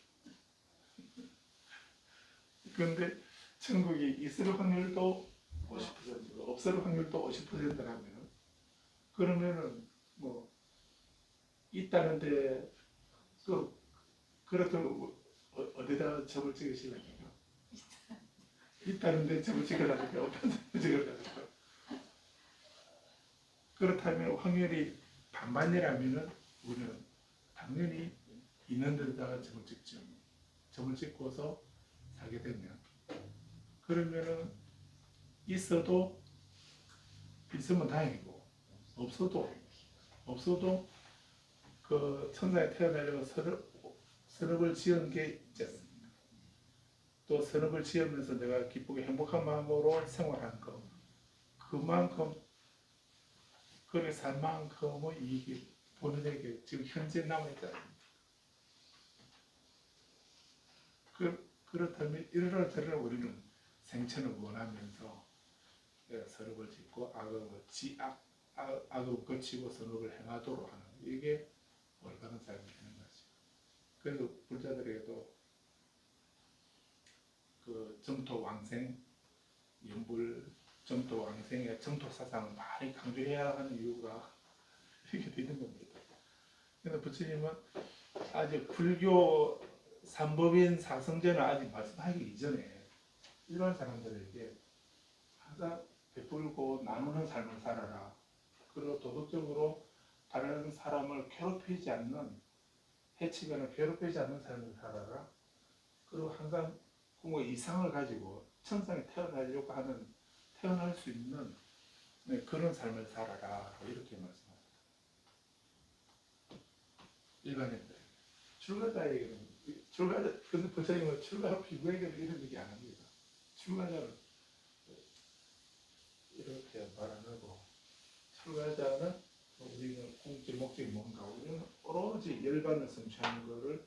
그런데 천국이 있을 확률도 50%고 없을 확률도 50%라면 그러면은 뭐 있다는데 그렇다면 어디다 점을 찍으시려니까? 있다는데 점을 찍으려니까 없다는데 찍으려니까? 그렇다면 확률이 반반이라면은 우리는 당연히 있는 데다가 점을 찍죠. 점을 찍고서 사게 되면 그러면은 있어도 있으면 다행이고 없어도 그 천상에 태어나려고 선업을 지은 게 있지 않습니까? 또 선업을 지으면서 내가 기쁘게 행복한 마음으로 생활하는 거 그만큼 그렇게 살 만큼의 이익이 본인에게 지금 현재 남아있잖아요. 그렇다면 이러라 저러라 우리는 생천을 원하면서 선업을 짓고 악을 거치고 선업을 행하도록 하는 이게 올바른 삶이 되는 거죠. 그래서 불자들에게도 그 정토왕생, 연불 정토왕생의 정토사상을 많이 강조해야 하는 이유가 이렇게 되는 겁니다. 그래서 부처님은 아직 불교 삼법인 사성제는 아직 말씀하기 이전에 일반 사람들에게 항상 베풀고 나누는 삶을 살아라. 그리고 도덕적으로 다른 사람을 괴롭히지 않는, 해치거나 괴롭히지 않는 삶을 살아라. 그리고 항상 이상을 가지고 천상에 태어날 수 있는 그런 삶을 살아라. 이렇게 말씀합니다. 일반인들. 출가자에게는, 근데 부처님은 출가 비구에게는 이런 얘기 안 합니다. 출가자는 이렇게 말 안 하고, 출가자는 우리는 궁극적 목적이 뭔가, 우리는 오로지 열반을 성취하는 것을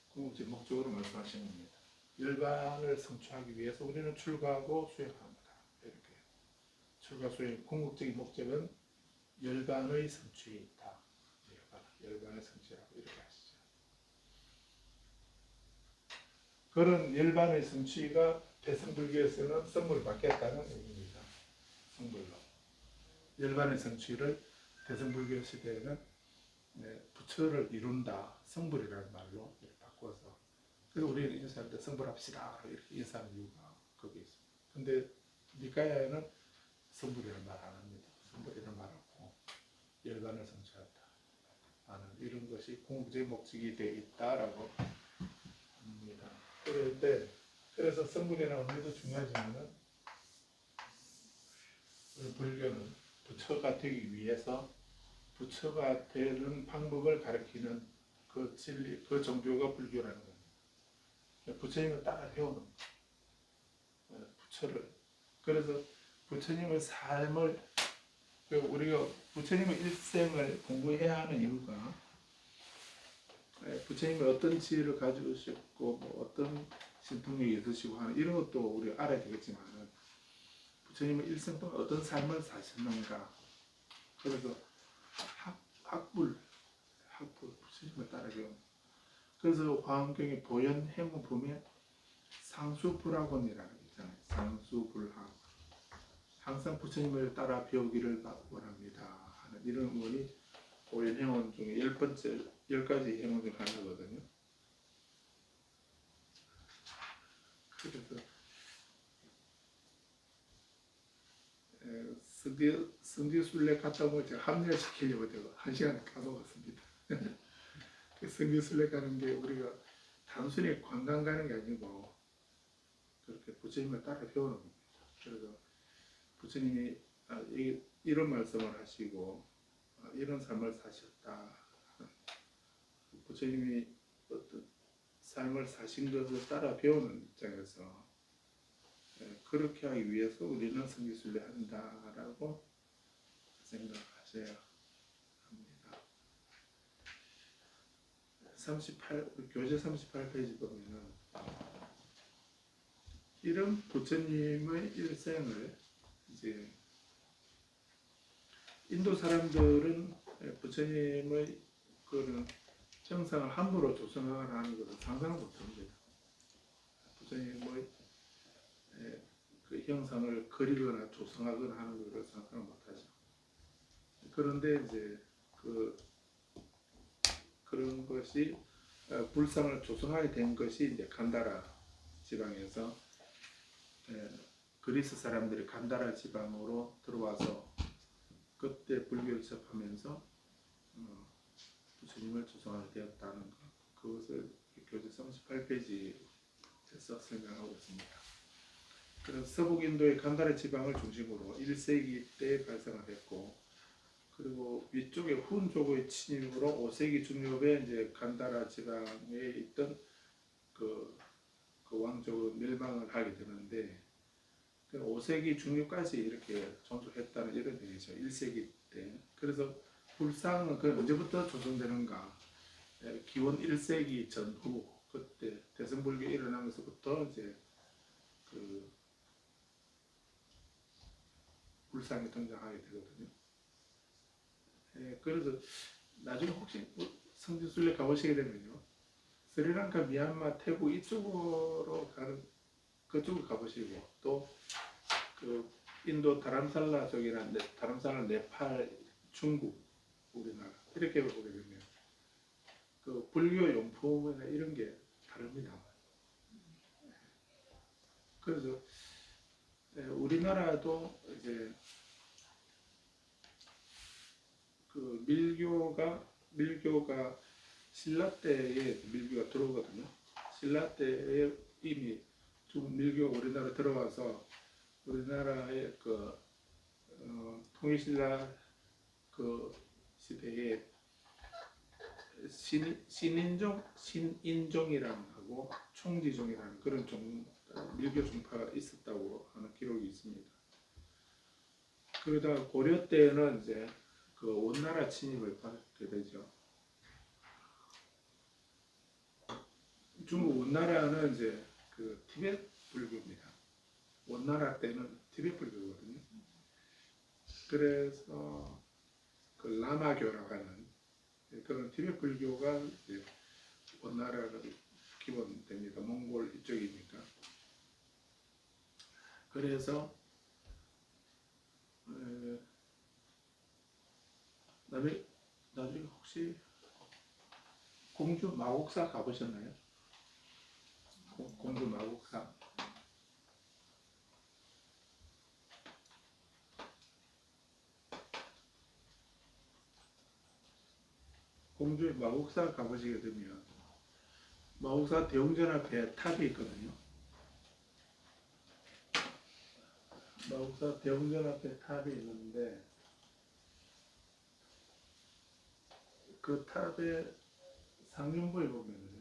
궁극적 목적으로 말씀하시는 겁니다. 열반을 성취하기 위해서 우리는 출가하고 수행합니다. 이렇게. 출가 수행, 궁극적인 목적은 열반의 성취에 있다. 열반의 성취라고 이렇게 하시죠. 그런 열반의 성취가 대승불교에서는 선물을 받겠다는 의미입니다. 성불로. 열반의 성취를 대승불교 시대에는 부처를 이룬다, 성불이라는 말로 이렇게 바꿔서. 그래서 우리는 인사할 때 성불합시다 이렇게 인사하는 이유가 거기에 있습니다. 근데 니까야에는 성불이라는 말 안 합니다. 성불이라는 말 없고 열반을 성취한다 하는 이런 것이 궁극적 목적이 되어 있다라고 합니다. 그래서 성불이라는 의미도 중요하지만은 우리 불교는 부처가 되기 위해서 부처가 되는 방법을 가리키는 그 진리, 그 종교가 불교라는 거예요. 부처님을 따라 배우는 거예요. 부처를. 그래서 부처님의 삶을 우리가 부처님의 일생을 공부해야 하는 이유가 부처님이 어떤 지혜를 가지고 오셨고 뭐 어떤 신통력이 있으시고 하는 이런 것도 우리가 알아야 되겠지만 부처님의 일생 동안 어떤 삶을 사셨는가. 그래서 학불 부처님을 따라 배우는. 그래서 화엄경의 보현행을 보면 상수불학원이라는 게 있잖아요. 상수불학. 항상 부처님을 따라 배우기를 원합니다 하는 이런 의원이 보현행원 중에 10가지 행원 중 하나거든요. 그래서 성지순례 갔다 오면 제가 합리화시키려고 제가 1시간 까먹었습니다. 성지순례 가는 게 우리가 단순히 관광 가는 게 아니고 그렇게 부처님을 따라 배우는 겁니다. 그래서 부처님이 이런 말씀을 하시고 이런 삶을 사셨다. 부처님이 어떤 삶을 사신 것을 따라 배우는 입장에서 그렇게 하기 위해서 우리는 성지순례 한다라고 생각하셔야 합니다. 교재 38페이지 보면은 이런 부처님의 일생을 이제 인도 사람들은 부처님의 그런 형상을 함부로 조성하는 것을 상상을 못합니다. 부처님의 그 형상을 그리거나 조성하거나 하는 것을 상상을 못하죠. 그런데 이제 그런 것이 불상을 조성하게 된 것이 이제 간다라 지방에서 그리스 사람들이 간다라 지방으로 들어와서 그때 불교를 접하면서 부처님을 조성하게 되었다는 것, 그것을 교재 38페이지에서 설명하고 있습니다. 그래서 서북인도의 간다라 지방을 중심으로 1세기 때 발생을 했고, 그리고 위쪽에 훈족의 침입으로 5세기 중엽에 이제 간다라 지방에 있던 그 왕족은 멸망을 하게 되는데, 5세기 중엽까지 이렇게 존속했다는 이런 얘기죠. 1세기 때. 그래서 불상은 그 언제부터 조성되는가? 기원 1세기 전후, 그때 대승불교 일어나면서부터 이제 그 불상이 등장하게 되거든요. 그래서 나중에 혹시 성지순례 가보시게 되면요, 스리랑카, 미얀마, 태국 이쪽으로 가는 그쪽으로 가보시고 또 그 인도 다람살라 쪽이나 다람살라, 네팔, 중국, 우리나라 이렇게 보게 되면 그 불교 용품이나 이런 게 다릅니다. 그래서 우리나라도 이제 그 밀교가 신라 때에 밀교가 들어오거든요. 신라 때에 이미 중국 밀교가 우리나라 들어와서 우리나라의 통일신라 그 시대에 신인종이라는 하고 총지종이라는 그런 밀교 종파가 있었다고 하는 기록이 있습니다. 그러다가 고려 때는 이제 그 원나라 침입을 받게 되죠. 중국 원나라는 이제 그 티베트 불교입니다. 원나라 때는 티베트 불교거든요. 그래서 그 라마교라고 하는 그런 티베트 불교가 이제 원나라가 기본됩니다. 몽골 이쪽이니까. 그래서 나중에 혹시 공주 마곡사 가보셨나요? 공주 마곡사. 공주 마곡사 가보시게 되면 마곡사 대웅전 앞에 탑이 있거든요. 마곡사 대웅전 앞에 탑이 있는데 그 탑의 상륜부에 보면은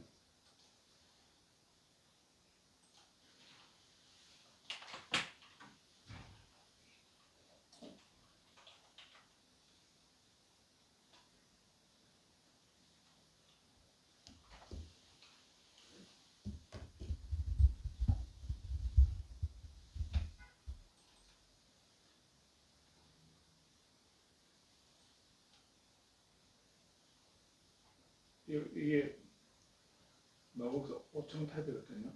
이게 마곡사 5층 탑이거든요.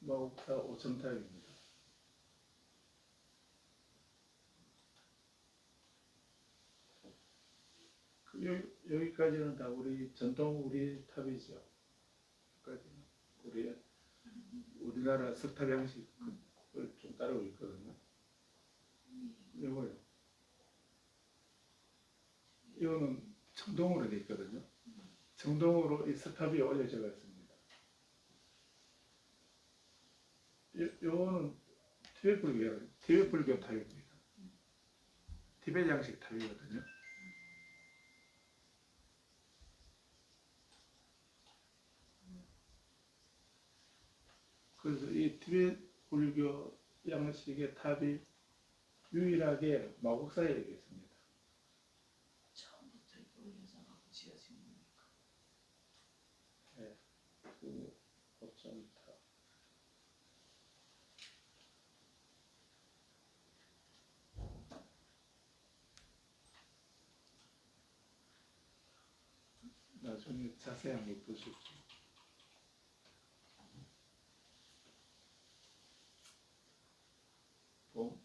마곡사 5층 탑입니다. 여기까지는 다 우리 전통 우리 탑이죠. 여기까지는 우리나라 석탑 양식을 좀 따르고 있거든요. 요거요. 이거는 청동으로 되어 있거든요. 청동으로 이 석탑이 올려져 있습니다. 요거는 티베트 불교 탑입니다. 티베트 양식 탑이거든요. 그래서 이 티베트 불교 양식의 탑이 유일하게 마곡사에 있습니다. 처음부터 이렇게 올려서 갖고 지어진 겁니까? 네, 그 5점 탑. 나중에 자세한 거 보시고.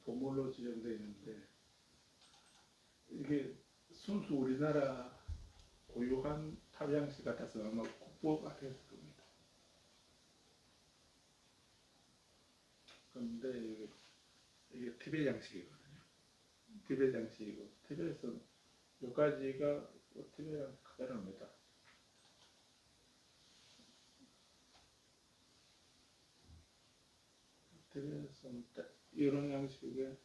보물로 지정되어 있는데 이게 순수 우리나라 고유한 탑 양식 같아서 아마 국보 같았을 겁니다. 그런데 이게 티베트 양식이거든요. 티베트 양식이고 티베트에서 몇 가지가 티베트 양식 그대로입니다. 티베트에서는 이런 양식의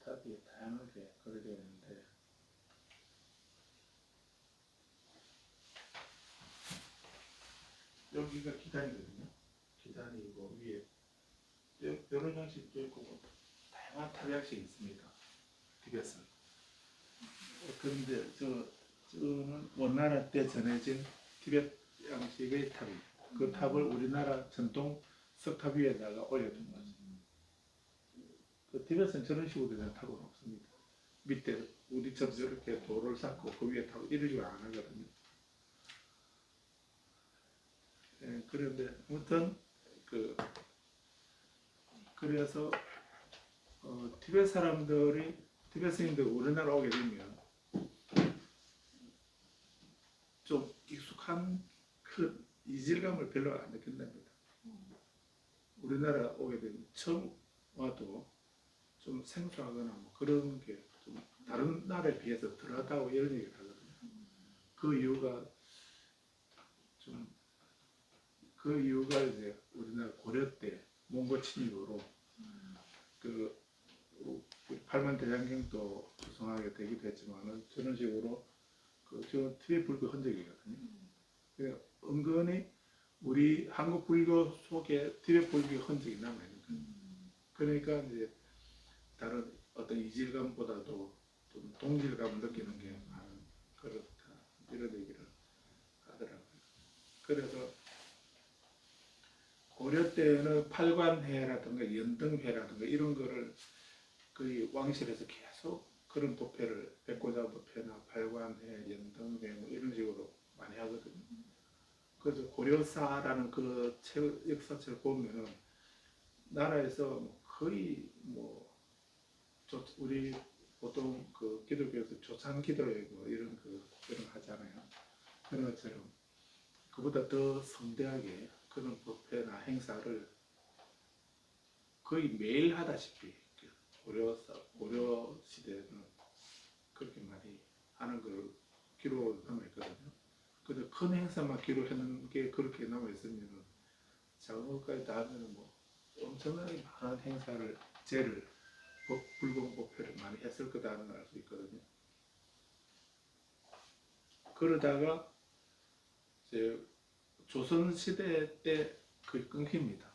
탑이 다양하게 그려져 있는데 여기가 기단이거든요. 기단이고 위에 이런 양식도 있고 뭐 다양한 탑 양식이 있습니다. 티베트는. 그런데 저는 원나라 때 전해진 티베트 양식의 탑입니다. 그 탑을 우리나라 전통 석탑 위에다가 올려둔 거죠. 그 티베트는 저런 식으로 된 탑은 없습니다. 밑에 우리처럼 저렇게 돌을 쌓고 그 위에 탑을 이런 식으로 안 하거든요. 예, 그런데 아무튼 그래서 티베트 티베트 스님들 우리나라 오게 되면 좀 익숙한 그 이질감을 별로 안 느낀답니다. 우리나라 오게 되면 처음 와도 좀 생소하거나 뭐 그런 게 좀 다른 나라에 비해서 덜하다고 이런 얘기를 하거든요. 그 이유가 이제 우리나라 고려 때 몽골 침입으로 그 우리 팔만대장경도 구성하게 되기도 했지만은 저런 식으로 저 티베트 불교 흔적이거든요. 그러니까 은근히 우리 한국 불교 속에 티베트 불교 흔적이 남아 있는 거예요. 그러니까 이제 다른 어떤 이질감보다도 좀 동질감을 느끼는 게 많은 그렇다 이런 얘기를 하더라고요. 그래서 고려 때는 팔관회라든가 연등회라든가 이런 거를 거의 왕실에서 계속 그런 법회를 백고자 법회나 팔관회, 연등회 뭐 이런 식으로 많이 하거든요. 그래서 고려사라는 그 역사책을 보면은 나라에서 거의 우리 보통 그 기독교에서 조상 기도회 뭐 이런 그런 하잖아요. 그런 것처럼 그보다 더 성대하게 그런 법회나 행사를 거의 매일 하다시피 고려 시대에는 그렇게 많이 하는 걸 기록으로 남아 있거든요. 근데 큰 행사만 기록하는 게 그렇게 남아 있으면 작은 것까지 다 하면 뭐 엄청나게 많은 행사를 제를 불공법회를 많이 했을 거다는 걸 알 수 있거든요. 그러다가 이제 조선 시대 때 거의 끊깁니다.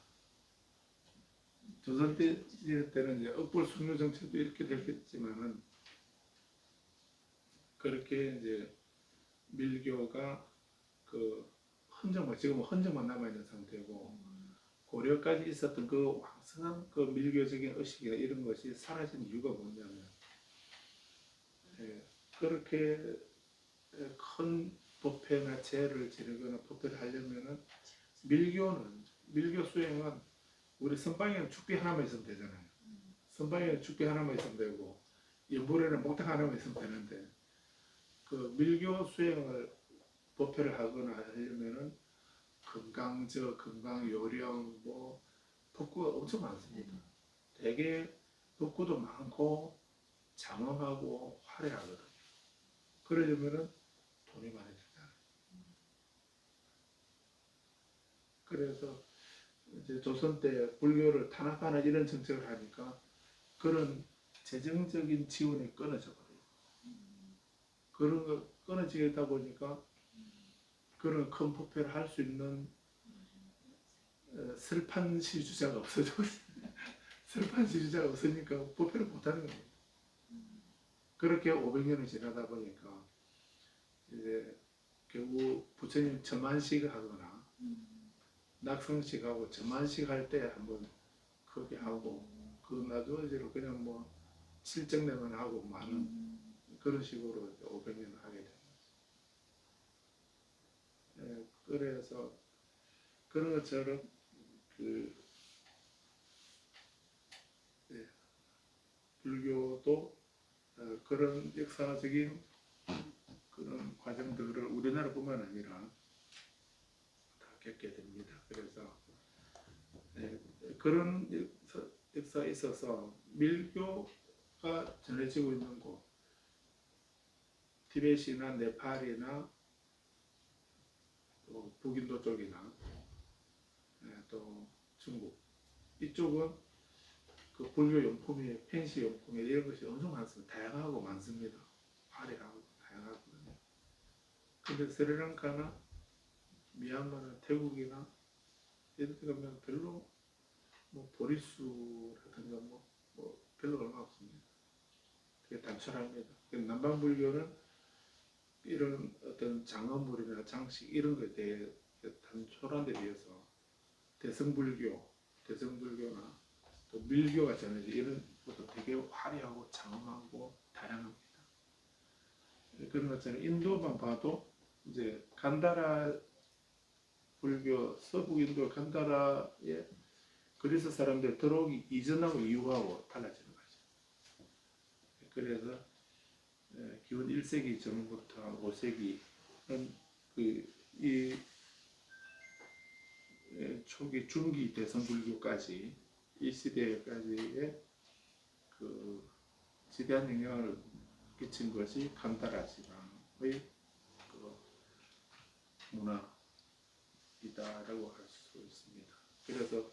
조선 시대 때는 이제 억불 숙류 정책도 이렇게 됐겠지만은 그렇게 이제 밀교가 그 흔적만 지금은 흔적만 남아 있는 상태고 고려까지 있었던 그 왕성한 그 밀교적인 의식이나 이런 것이 사라진 이유가 뭐냐면 그렇게 큰 법회나 제를 지르거나 법회를 하려면은 밀교 수행은 우리 선방에는 축비 하나만 있으면 되잖아요. 선방에는 축비 하나만 있으면 되고 연불에는 목탁 하나만 있으면 되는데 그 밀교 수행을 법회를 하거나 하려면은 금강저, 금강요령 뭐 법구가 엄청 많습니다. 되게 법구도 많고 장엄하고 화려하거든요. 그러려면은 돈이 많이 들잖아요. 그래서 이제 조선 때 불교를 탄압하는 이런 정책을 하니까 그런 재정적인 지원이 끊어져 버려요. 그런 거 끊어지다 보니까 그런 큰 법회를 할 수 있는 설판 시주자가 없어져 버려요. 설판 시주자가 없으니까 법회를 못하는 겁니다. 그렇게 500년이 지나다 보니까 이제 결국 부처님 점안식 하거나 낙성식 하고 점안식 할 때 한번 크게 하고 그 나머지로 그냥 뭐 실정내만 하고 많은 그런 식으로 500년을 하게 된 거죠. 그래서 그런 것처럼 그 불교도 그런 역사적인 그런 과정들을 우리나라뿐만 아니라 다 겪게 됩니다. 그래서 그런 역사에 있어서 밀교가 전해지고 있는 곳, 티베트이나 네팔이나 또 북인도 쪽이나 또 중국 이쪽은 그 불교 용품이 펜시 용품이 이런 것이 엄청 많습니다. 다양하고 많습니다. 화려하고 다양하거든요. 근데 스리랑카나 미얀마나 태국이나 이런 데 가면 별로 뭐 보리수라든가 뭐 별로 얼마 없습니다. 되게 단촐합니다. 남방 불교는 이런 어떤 장엄물이나 장식 이런 것에 대해 단촐한 데 비해서 대성불교나 또 밀교가 전해져 이런 것도 되게 화려하고 장엄하고 다양합니다. 그런 것처럼 인도만 봐도 이제 간다라 불교 서북 인도 간다라에 그리스 사람들 들어오기 이전하고 이후하고 달라지는 거죠. 그래서 기원 1세기 전부터 5세기는 이 초기 중기 대성불교까지 이 시대까지의 그 지대한 영향을 끼친 것이 간다라 지방의 그 문화이다라고 할 수 있습니다. 그래서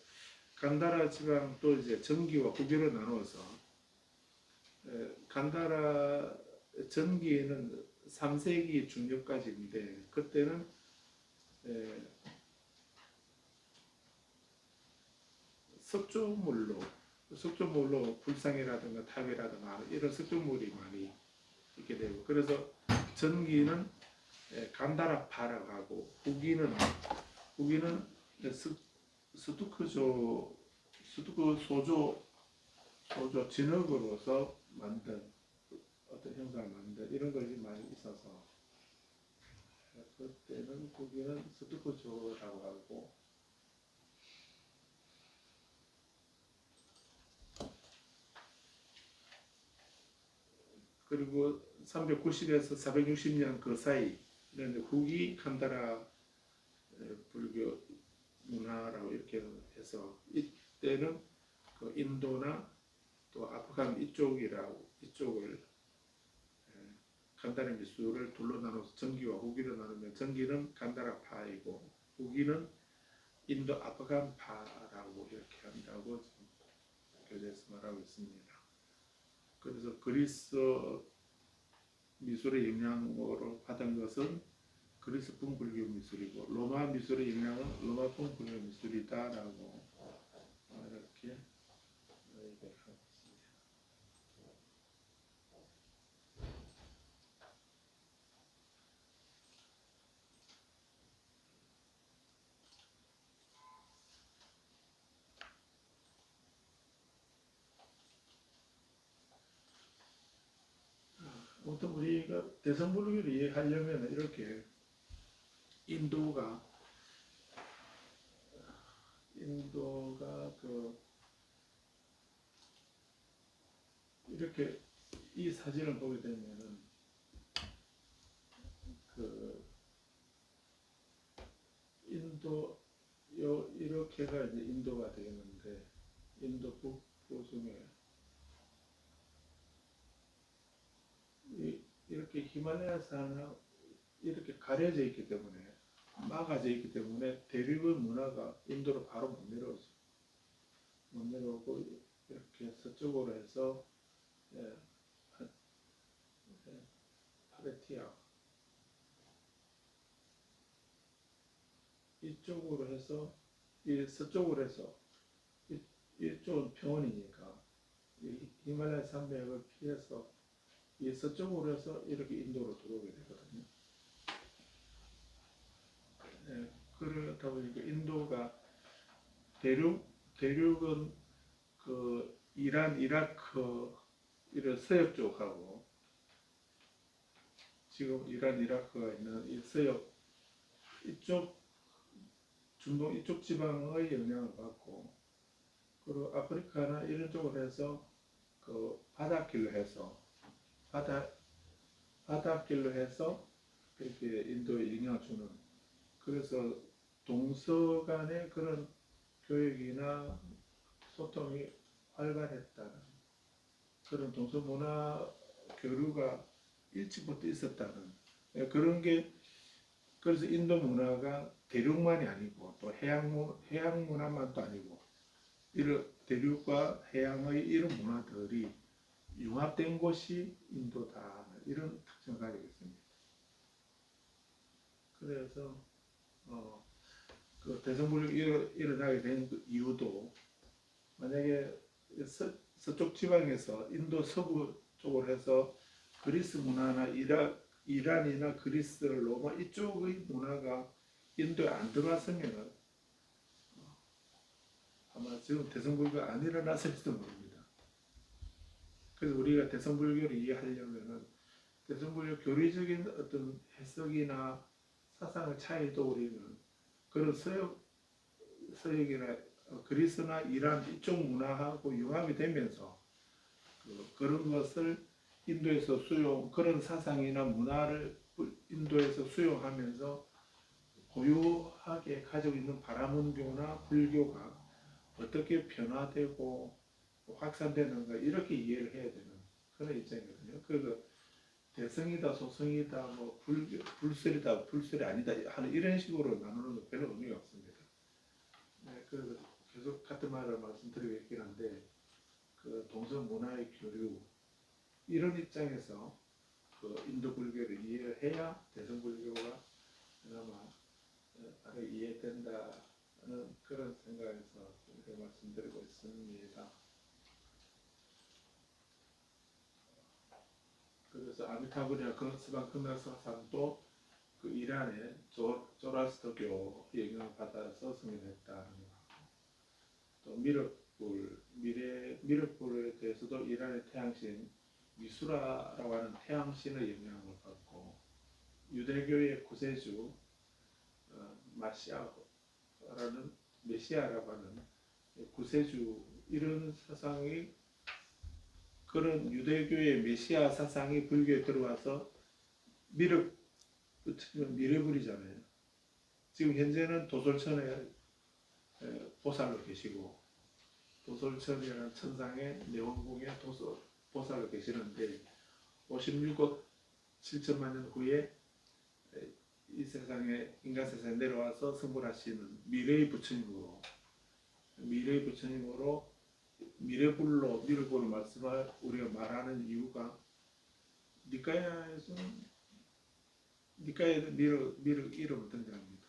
간다라 지방도 이제 전기와 후기로 나누어서 간다라 전기에는 3세기 중엽까지인데 그때는 석조물로 불상이라든가 탑이라든가 이런 석조물이 많이 있게 되고 그래서 전기는 간다라파라고 하고 후기는 스투크 소조 진흙으로서 만든 어떤 형상을 만든 이런 것이 많이 있어서 그때는 후기는 스투크조라고 하고 그리고 390에서 460년 그 사이 후기 간다라 불교 문화라고 이렇게 해서 이때는 그 인도나 또 아프간 이쪽을 간다라 미술을 둘로 나눠서 전기와 후기로 나누면 전기는 간다라파이고 후기는 인도 아프간파라고 이렇게 한다고 지금 교재에서 말하고 있습니다. 그래서 그리스 미술의 영향으로 받은 것은 그리스 풍불교 미술이고 로마 미술의 영향은 로마 풍불교 미술이다라고 이렇게 얘기를 하고 있습니다. 아무튼 우리가 대성불교를 이해하려면 이렇게 인도가 이렇게 이 사진을 보게 되면은 인도 이렇게가 이제 인도가 되는데 인도 북부 중에 이렇게 히말라야 산하고 이렇게 가려져 있기 때문에 막아져 있기 때문에 대륙의 문화가 인도로 바로 못 내려오죠. 못 내려오고 이렇게 서쪽으로 해서 파레티아 이쪽으로 해서 서쪽으로 해서 이쪽은 평원이니까 이 히말라야 산맥을 피해서 이 서쪽으로 해서 이렇게 인도로 들어오게 되거든요. 그러다 보니까 인도가 대륙은 그 이란, 이라크 이런 서역 쪽하고 지금 이란, 이라크가 있는 이 서역 이쪽 중동 이쪽 지방의 영향을 받고 그리고 아프리카나 이런 쪽으로 해서 그 바닷길로 해서 바닷길로 해서 이렇게 인도에 영향을 주는 그래서 동서 간의 그런 교육이나 소통이 활발했다는 그런 동서 문화 교류가 일찍부터 있었다는 그런 게 그래서 인도 문화가 대륙만이 아니고 또 해양 문화만도 아니고 이런 대륙과 해양의 이런 문화들이 융합된 곳이 인도다 이런 특징을 가지고 있습니다. 그래서 그 대성불교가 일어나게 된 그 이유도 만약에 서쪽 지방에서 인도 서부 쪽으로 해서 그리스 문화나 이란이나 그리스, 로마 이쪽의 문화가 인도에 안 들어왔으면 아마 지금 대성불교가 안 일어났을지도 모릅니다. 그래서 우리가 대성불교를 이해하려면은 대성불교 교리적인 어떤 해석이나 사상의 차이도 우리는 그런 서역이나 그리스나 이란 이쪽 문화하고 융합이 되면서 그런 것을 인도에서 그런 사상이나 문화를 인도에서 수용하면서 고유하게 가지고 있는 바라문교나 불교가 어떻게 변화되고 확산되는가 이렇게 이해를 해야 되는 그런 입장이거든요. 그래서 대성이다, 소성이다, 뭐 불설이다, 불설이 아니다 하는 이런 식으로 나누는 건 별로 의미가 없습니다. 그래서 계속 같은 말을 말씀드리고 있긴 한데 그 동서 문화의 교류 이런 입장에서 그 인도 불교를 이해해야 대성 불교가 그나마 바로 이해된다는 그런 생각에서 이렇게 말씀드리고 있습니다. 그래서 아미타불이나 그스방 금강사상도 그 이란의 조라스터교의 영향을 받아서 성립했다는 거. 또 미륵불에 대해서도 이란의 태양신 미수라라고 하는 태양신의 영향을 받고 유대교의 구세주 메시아라고 하는 구세주 이런 사상이 그런 유대교의 메시아 사상이 불교에 들어와서 미륵불이잖아요. 지금 현재는 도솔천에 보살로 계시고 도솔천이라는 천상의 내원궁에 보살로 계시는데 56억 7천만 년 후에 이 세상에 인간 세상에 내려와서 성불하시는 미래의 부처님으로 미래불로 미륵으로 말씀을 우리가 말하는 이유가 니까야에서는 미륵 이름을 등장합니다.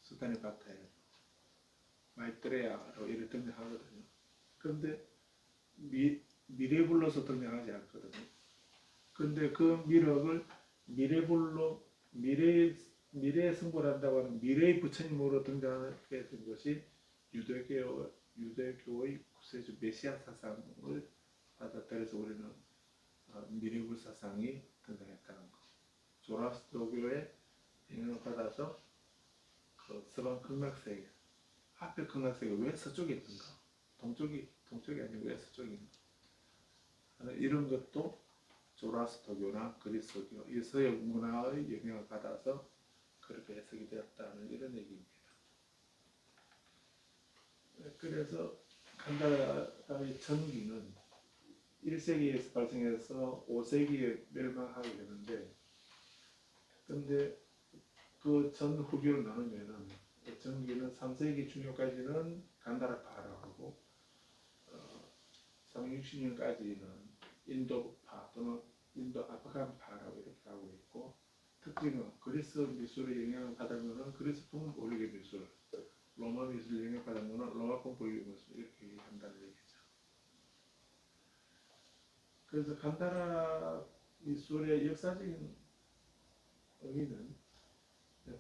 수타니 바타에 마이트레야로 이렇게 등장하거든요. 그런데 미래불로서 등장하지 않거든요. 근데 그 미륵을 미래불로 미래에 승불한다고 하는 미래의 부처님으로 등장하게 된 것이 유대교의 구세주 메시아 사상을 받아들여서 우리는 미래불 사상이 등장했다는 것. 조라스트로교의 영향을 받아서 그 서방 극락세계, 하필 극락세계가 왜 서쪽에 있는가? 동쪽이 아니고 왜 서쪽에 있는가? 이런 것도 조라스트로교나 그리스도교, 이 서양 문화의 영향을 받아서 그렇게 해석이 되었다는 이런 얘기입니다. 그래서 간다라의 전기는 1세기에서 발생해서 5세기에 멸망하게 되는데, 근데 그 전 후기로 나누면은 전기는 3세기 중요까지는 간다라파라고 하고 360년까지는 인도파 또는 인도 아프간파라고 이렇게 하고 있고, 특징은 그리스 미술의 영향을 받으면은 그리스풍 올리게 미술, 로마 미술 영향을 받으면은 로마풍 올리게 미술 이렇게 얘기한다는 얘기죠. 그래서 간다라 미술의 역사적인 의미는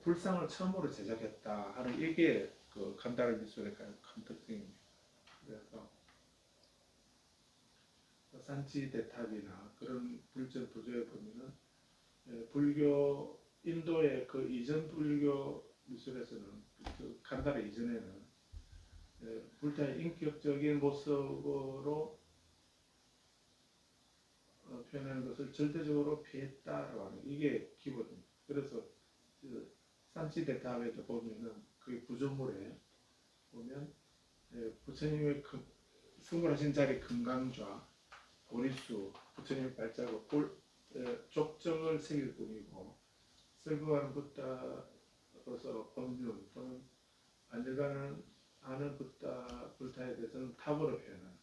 불상을 처음으로 제작했다 하는 이게 그 간다라 미술의 큰 특징입니다. 그래서 산치 대탑이나 그런 불전 부조에 보면은 불교 인도의 그 이전 불교 미술에서는 그 간다라 이전에는 불타의 인격적인 모습으로 표현하는 것을 절대적으로 피했다라고 하는 이게 기본입니다. 그래서 그 산치 대탑에도 보면은 그 구조물에 보면 부처님의 승불하신 자리 금강좌, 보리수, 부처님의 발자국, 족적을 새길 뿐이고 설거하는 붓다로서 법륜 또는 안일가는 하는 불타에 대해서는 탑으로 표현하는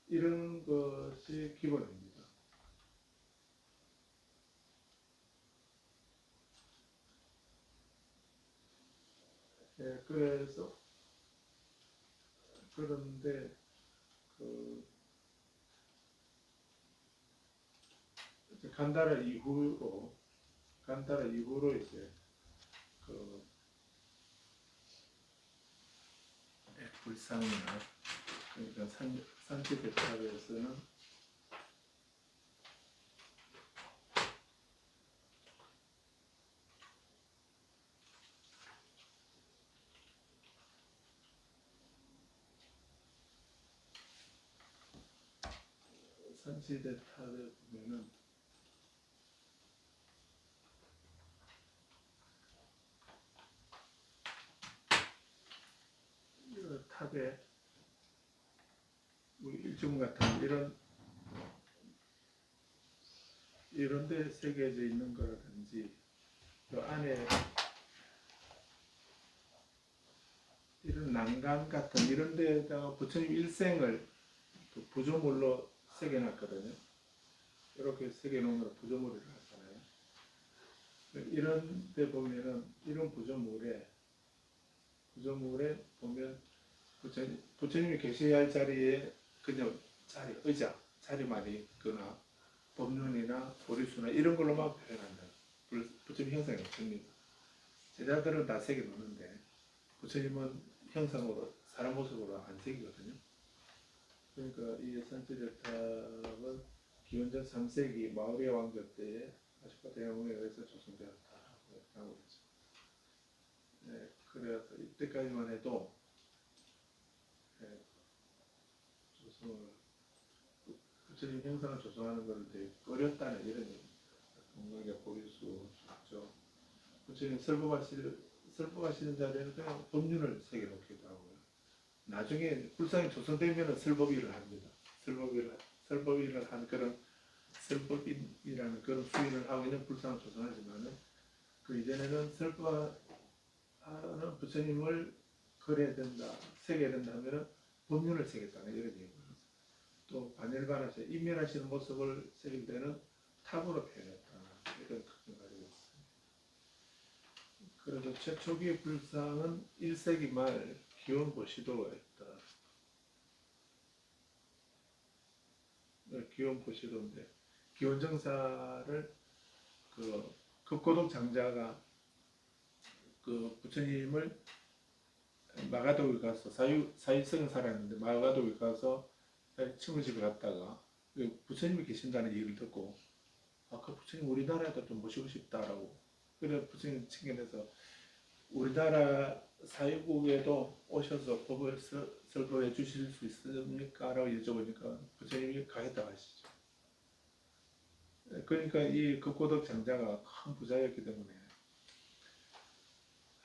이런 것이 기본입니다. 그래서 그런데 간다라 이후로 이제 그 불상이나 그러니까 산지 대탑에서는 산지 대탑에 보면은 탑에 우리 일중 같은 이런 데 새겨져 있는 거라든지 그 안에 이런 난간 같은 이런 데다가 부처님 일생을 그 부조물로 새겨놨거든요. 이렇게 새겨놓은 걸 부조물이라고 하잖아요. 이런 데 보면은 이런 부조물에 보면 부처님이 계셔야 할 자리에 그냥 자리만 있거나 법륜이나 보리수나 이런 걸로만 표현한다. 부처님 형상이 없습니다. 제자들은 다 새겨놓는데 부처님은 형상으로 사람 모습으로 안 새기거든요. 그러니까 이 산지대탑은 기원전 3세기 마우리아 왕조 때에 아쇼카 대왕에 의해서 조성되었다고 하고 있죠. 그래서 이때까지만 해도 조성을 부처님 형상을 조성하는 것을 되게 어렵다는 이런 얘기입니다. 건강에 보일수 있죠. 부처님 설법하시는 자리에는 그냥 법륜을 새겨놓기도 하고요. 나중에 불상이 조성되면 설법위를 합니다. 설법위를 한 그런 설법이라는 그런 수위를 하고 있는 불상을 조성하지만은 그 이전에는 설법하는 부처님을 그려야 된다, 새겨야 된다 하면은 법륜을 새겼다는 이런 얘기고요. 또 반열반하셔 인면하시는 모습을 새길 때는 탑으로 표현했다 이런 특징을 가지고 있습니다. 그래서 최초기의 불상은 1세기 말 기원보시도였다. 기원보시도인데 기원정사를 그 급고독 장자가 그 부처님을 마가독에 가서 사유성을 살았는데 마가독에 가서 친구집에 갔다가 부처님이 계신다는 얘기를 듣고 그 부처님 우리나라에도 좀 모시고 싶다라고 그래 부처님 챙겨내서 우리나라 사유국에도 오셔서 법을 설법해 주실 수 있습니까? 라고 여쭤보니까 부처님이 가겠다고 하시죠. 그러니까 이 급고독 장자가 큰 부자였기 때문에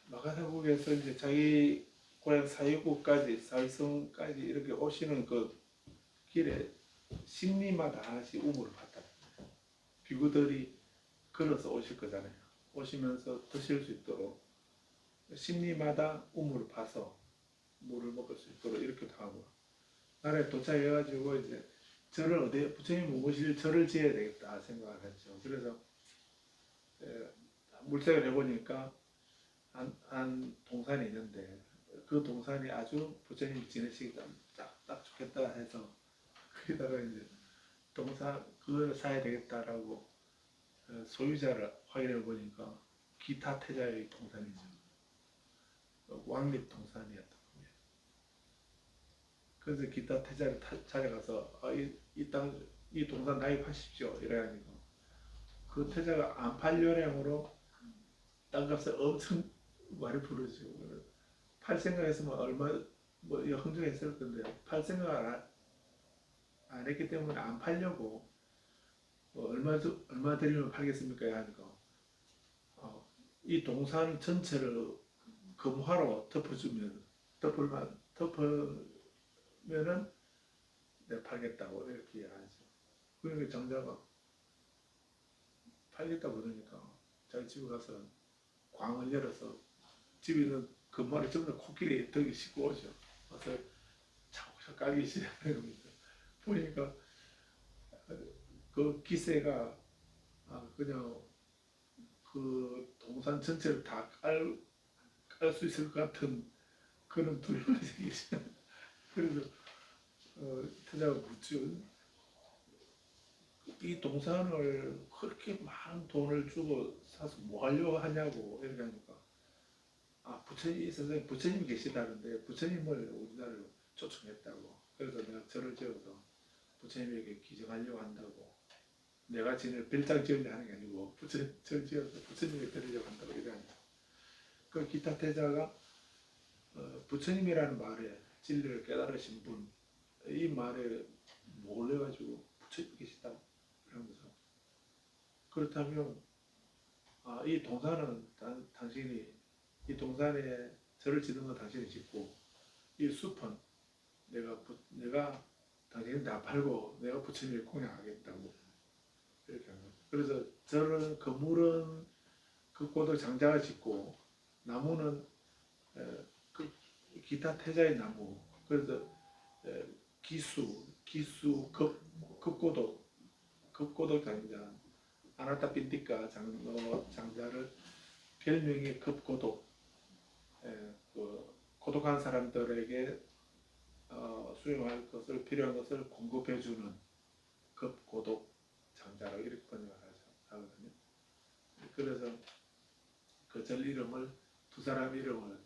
마가사국에서 이제 자기 고향 사유국까지 사유성까지 이렇게 오시는 그 길에 심리마다 하나씩 우물을 받다. 비구들이 걸어서 오실 거잖아요. 오시면서 드실 수 있도록 심리마다 우물을 파서 물을 먹을 수 있도록 이렇게 하고 나라에 도착해가지고 이제 절을 어디 부처님 모실 절을 지어야 되겠다 생각을 했죠. 그래서 물색을 해보니까 한 동산이 있는데 그 동산이 아주 부처님이 지내시기 딱 좋겠다 해서 거기다가 이제 동산 그걸 사야 되겠다라고 소유자를 확인해 보니까 기타 태자의 동산이죠. 왕립 동산이었던 겁니다. 그래서 기타 태자를 찾아가서 이 동산 나입하십시오 이래가지고 그 태자가 안 팔려량으로 땅값을 엄청 많이 부르죠. 팔 생각했으면 얼마 뭐 흥정했을 건데 팔 생각을 안 했기 때문에 안 팔려고 얼마 드리면 팔겠습니까? 하니까 이 동산 전체를 금화로 덮으면은 내가 팔겠다고 이렇게 이야기하죠. 그러니까 장자가 팔겠다고 그러니까 자기 집에 가서 광을 열어서 집에 있는 금화를 전부 다 코끼리 덕에 싣고 오죠. 와서 차곡차곡 깔기 시작하는 겁니다. 보니까 그 기세가 그냥 그 동산 전체를 다 깔 수 있을 것 같은 그런 두려움이 생기죠. 그래서 태자가 묻죠. 이 동산을 그렇게 많은 돈을 주고 사서 뭐 하려고 하냐고 이렇게 하니까 부처님 선생님 부처님이 계시다는데 부처님을 우리나라로 초청했다고 그래서 내가 절을 지어서 부처님에게 기증하려고 한다고 내가 지낼 별장 지으려 하는 게 아니고 절 지어서 부처님에게 드리려고 한다고 이러니까 그 기타 태자가 부처님이라는 말에 진리를 깨달으신 분 이 말에 몰려가지고 부처님이 계시다 이러면서 그렇다면 이 동산은 당신이 이 동산에 절을 짓는 건 당신이 짓고 이 숲은 내가 당신이 다 팔고 내가 부처님을 공양하겠다고 이렇게 한 거죠. 그래서 절은 건물은 급고도 장자가 짓고 나무는 그 기타 태자의 나무 그래서 급고도 장자 아나타 빈티카 장자를 별명이 급고독 그 고독한 사람들에게 수용할 것을 필요한 것을 공급해주는 급고독 장자로 이렇게 번역을 하거든요. 그래서 그 절 이름을 두 사람 이름을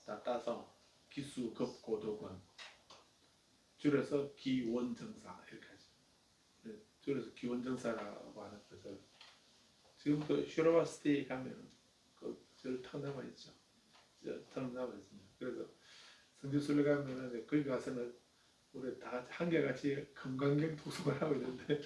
다 따서 기수 급고독은 줄여서 기원정사 이렇게 하죠. 줄여서 기원정사라고 하는 것을 지금도 슈라바스티 가면 그절 턱 남아 있죠. 턱 남아 있습니다. 그래서 성지순례 가면은 거기 가서는 우리 다 같이 한결같이 금강경 독송을 하고 있는데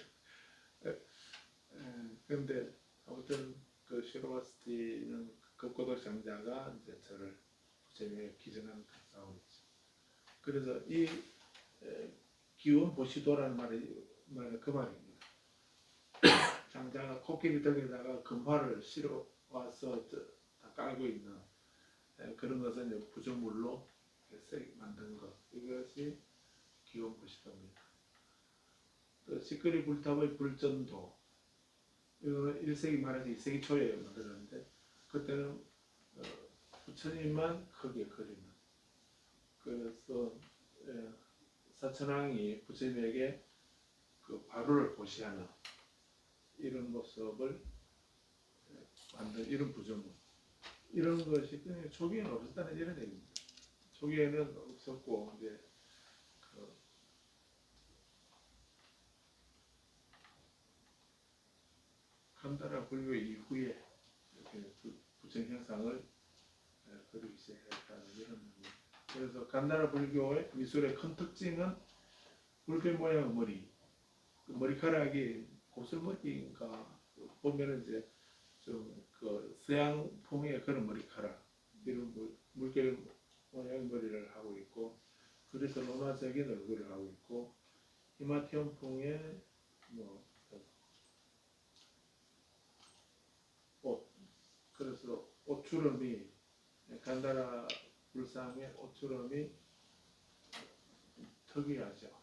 그런데 아무튼 그 슈라바스티는 급고독 장자가 이제 저를 부처님에 기증하는 싸움이죠. 그래서 이 기운 보시도라는 말이 그 말입니다. 장자가 코끼리 등에다가 금화를 실어 와서 다 깔고 있는 그런 것은 이제 부정물로 만든 것, 이것이 기운 보시도입니다. 또 시끄리 불탑의 불전도, 이거는 1세기 말에서 2세기 초에 만들었는데 그때는 부처님만 크게 그리는, 그래서 사천왕이 부처님에게 그 바로를 보시하는 이런 모습을 만든 이런 부정물, 이런 것이 그냥 초기에는 없었다는 이런 얘기입니다. 초기에는 없었고 이제 그 간다라 불교 이후에 이렇게 부처 형상을 그리기 시작했다는 이런 의미. 그래서 간다라 불교의 미술의 큰 특징은 불교 모양의 머리, 그 머리카락이 고슬머리인가 보면은 이제 좀 그 서양풍의 그런 머리카락, 이런 물결 모양의 머리를 하고 있고, 그래서 로마적인 얼굴을 하고 있고, 히마티언풍의 뭐 옷, 그래서 옷주름이 간다라 불상의 옷주름이 특이하죠.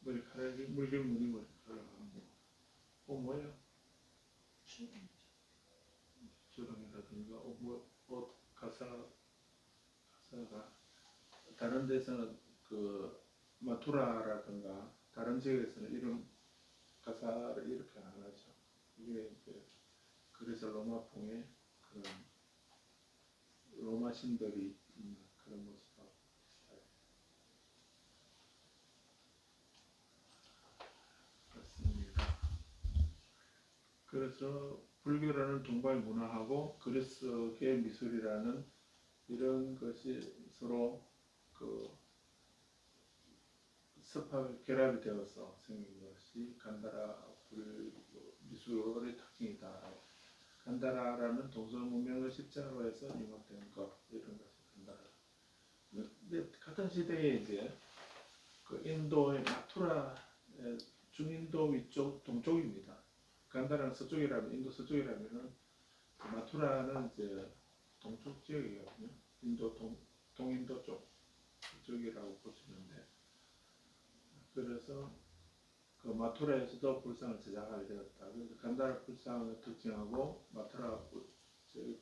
머리카락이 물결 무늬 머리카락하고 뭐야? 주름이라든가 옷 가사가 다른 데서는 그 마투라라든가 다른 지역에서는 이런 가사를 이렇게 안 하죠. 이게 이제 그래서 로마풍의 그런 로마 신들이 있는 그런 모습하고 비슷하게 그렇습니다. 그래서 불교라는 동발 문화하고 그리스의 미술이라는 이런 것이 서로 그 습하게 결합이 되어서 생긴 것이 간다라 미술의 특징이다. 간다라라는 동서 문명의 십자로 해서 이목된 것, 이런 것이 간다라. 근데 같은 시대에 이제 그 인도의 마투라, 중인도 위쪽 동쪽입니다. 간다라는 서쪽이라면, 인도 서쪽이라면은 그 마투라는 이제 동쪽 지역이거든요. 인도 동인도 쪽이라고 보시면 돼. 그래서 그 마투라에서도 불상을 제작하게 되었다. 그래서 간다라 불상의 특징하고 마투라 불상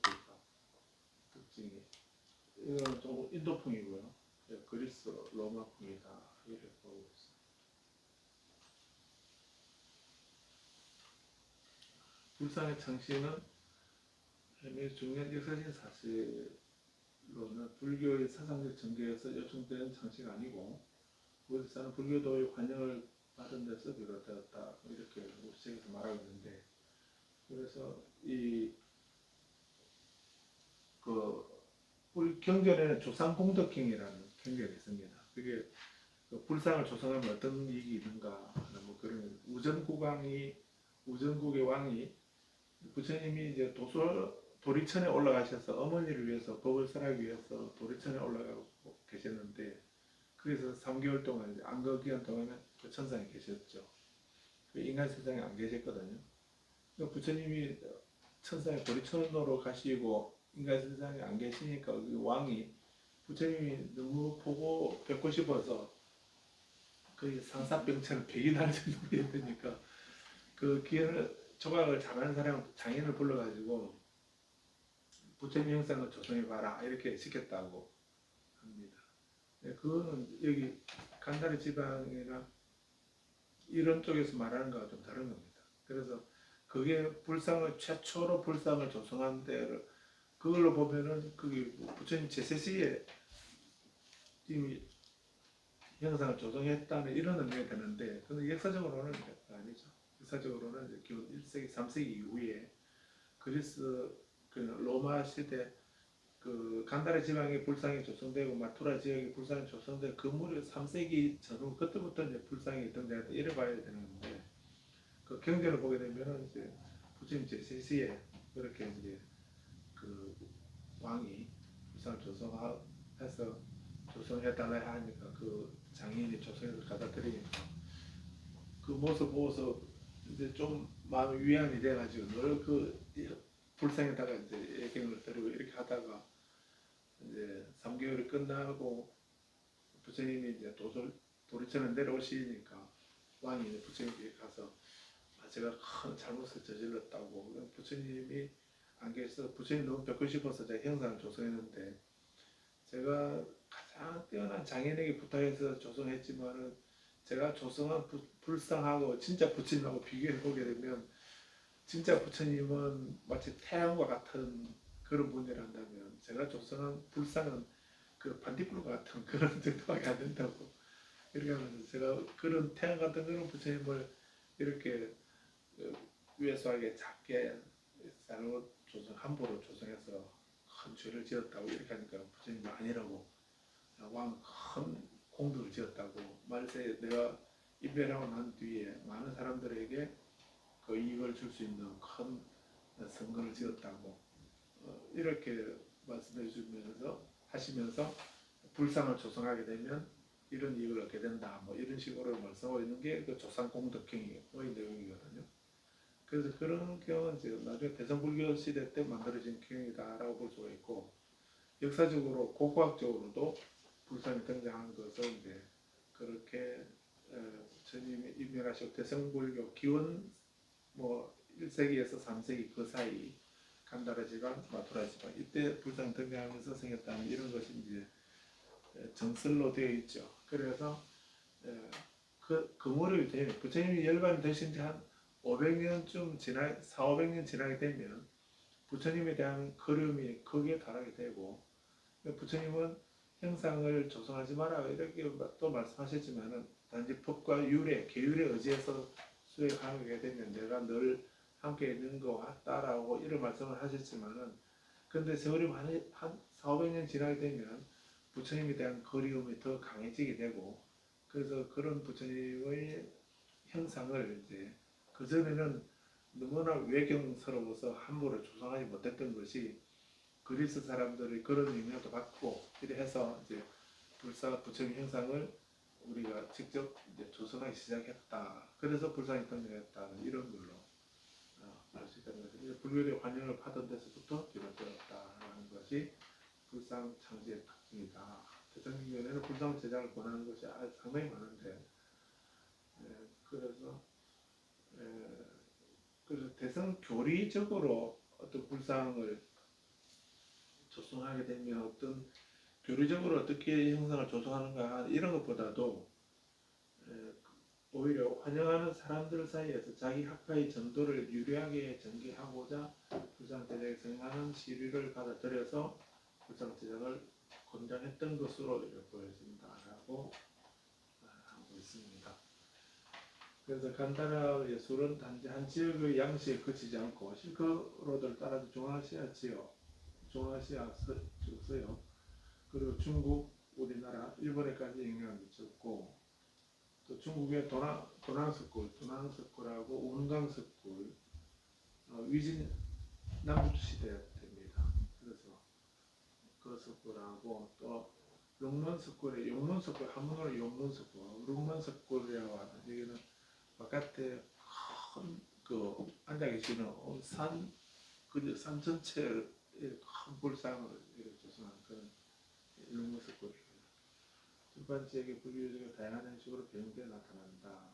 특징이, 이거는 좀 인도풍이고요. 그리스 로마풍이다, 이렇게 보고 있습니다. 불상의 창시는 매우 중요한 역사적인 사실로는 불교의 사상적 전개에서 요청된 창시가 아니고 그것에서는 불교도의 관여를 받은 데서 비롯되었다, 이렇게 책에서 말하고 있는데, 그래서 경전에는 조상功德행이라는 경전이 있습니다. 그게 그 불상을 조성하면 어떤 이익이 있는가 하는 뭐 그런 우전국의 왕이 부처님이 이제 도리천에 올라가셔서 어머니를 위해서 법을 설하기 위해서 도리천에 올라가고 계셨는데, 그래서 3개월 동안 이제 안거 기간 동안에 그 천상에 계셨죠. 그 인간 세상에 안 계셨거든요. 그 부처님이 천상에 도리천으로 가시고 인간 세상에 안 계시니까 그 왕이 부처님이 너무 뵙고 싶어서 거의 상사병처럼 백이 날 정도로 해야 되니까 그 기회를 조각을 잘하는 사람 장인을 불러가지고 부처님 형상을 조성해봐라 이렇게 시켰다고 합니다. 네, 그거는 여기 간다리 지방이나 이런 쪽에서 말하는 거와 좀 다른 겁니다. 그래서 그게 불상을 최초로 불상을 조성한 데를 그걸로 보면은 그게 부처님 제세시에 이미 형상을 조성했다는 이런 의미가 되는데 근데 역사적으로는 아니죠. 역사적으로는 이제 기원 1세기, 3세기 이후에 그리스 그 로마 시대 그 간다리 지방의 불상이 조성되고 마투라 지역의 불상이 조성되고 그 무렵 3세기 전후 그때부터 이제 불상이 등장했다 이래 봐야 되는데 그 경전을 보게 되면은 이제 부처님 제세시에 그렇게 이제 그 왕이 불상을 조성해서 조성해달라 하니까 그 장인이 조성해서 갖다 드리니까 그 모습 보고서 이제 좀 마음이 위안이 돼가지고 늘 그 불상에다가 이제 애경을 드리고 이렇게 하다가 이제 3개월이 끝나고 부처님이 이제 도리천을 내려오시니까 왕이 이제 부처님께 가서 제가 큰 잘못을 저질렀다고 부처님이 안 계셔서 부처님 너무 뵙고 싶어서 제가 형상을 조성했는데 제가 가장 뛰어난 장인에게 부탁해서 조성했지만은 제가 조성한 불상하고 진짜 부처님하고 비교해 보게 되면 진짜 부처님은 마치 태양과 같은 그런 분이란다면 제가 조성한 불상은 그 반딧불과 같은 그런 정도밖에 안 된다고 이렇게 하면서 제가 그런 태양 같은 그런 부처님을 이렇게 왜소하게 작게 잘못 함부로 조성해서 큰 죄를 지었다고 이렇게 하니까 부처님이 아니라고 왕 큰 공덕을 지었다고 말세 내가 임멸하고 난 뒤에 많은 사람들에게 그 이익을 줄 수 있는 큰 성근을 지었다고 이렇게 말씀해 주면서 하시면서 불상을 조성하게 되면 이런 이익을 얻게 된다 뭐 이런 식으로 말씀하고 있는 게 그 조상공덕경의 내용이거든요. 그래서 그런 경은 이제 나중에 대성불교 시대 때 만들어진 경이다라고 볼 수가 있고 역사적으로 고고학적으로도 불상이 등장한 것은 이제 그렇게 스님이 임명하시고 대성불교 기원 뭐 1세기에서 3세기 그 사이 간다라 지방, 마투라 지방 이때 불상 등장하면서 생겼다는 이런 것이 이제 정설로 되어 있죠. 그래서 그 무렵이 되면 부처님이 열반 되신 지 한 500년쯤 4,500년 지나게 되면 부처님에 대한 그리움이 거기에 달하게 되고 부처님은 형상을 조성하지 마라 이렇게 또 말씀하셨지만은 단지 법과 유래, 계율에 의지해서 수행하게 되면 내가 늘 함께 있는 것 같다라고 이런 말씀을 하셨지만은 근데 세월이 한 4,500년 지나게 되면 부처님에 대한 그리움이 더 강해지게 되고 그래서 그런 부처님의 형상을 이제 그전에는 너무나 외경스러워서 함부로 조성하지 못했던 것이 그리스 사람들의 그런 영향도 받고 이래 해서 이제 부처님 형상을 우리가 직접 이제 조성하기 시작했다. 그래서 불상이 등장했다는 이런 걸로 알 수 있다는 것을 불교의 환영을 받은 데서부터 비롯되었다는 것이 불상 창시의 특징이다. 대성경전에는 불상 제작을 권하는 것이 상당히 많은데 그래서 대성 교리적으로 어떤 불상을 조성하게 되면 어떤 교리적으로 어떻게 형상을 조성하는가 이런 것보다도 오히려 환영하는 사람들 사이에서 자기 학파의 정도를 유리하게 전개하고자 불상 제작에 성행하는 시류를 받아들여서 불상 제작을 권장했던 것으로 보여진다라고 하고 있습니다. 그래서 간다라 예술은 단지 한 지역의 양식에 그치지 않고 실크로드를 따라서 중앙아시아 지역, 중앙아시아 서요 그리고 중국, 우리나라, 일본에까지 영향을 미쳤고 또 중국의 도낭석굴하고 운강석굴, 위진 남북 시대 됩니다. 그래서 그 석굴하고 또 용문석굴에 용문석굴 한문으로 용문석굴, 룽문석굴이라고 하는 여기는 바깥에 큰 그 앉아 계시는 산 전체를 큰 불상을 이렇게 조성한 그런 용문석굴입니다. 출판 지역의 불교주가 다양한 형식으로 변형되어 나타난다.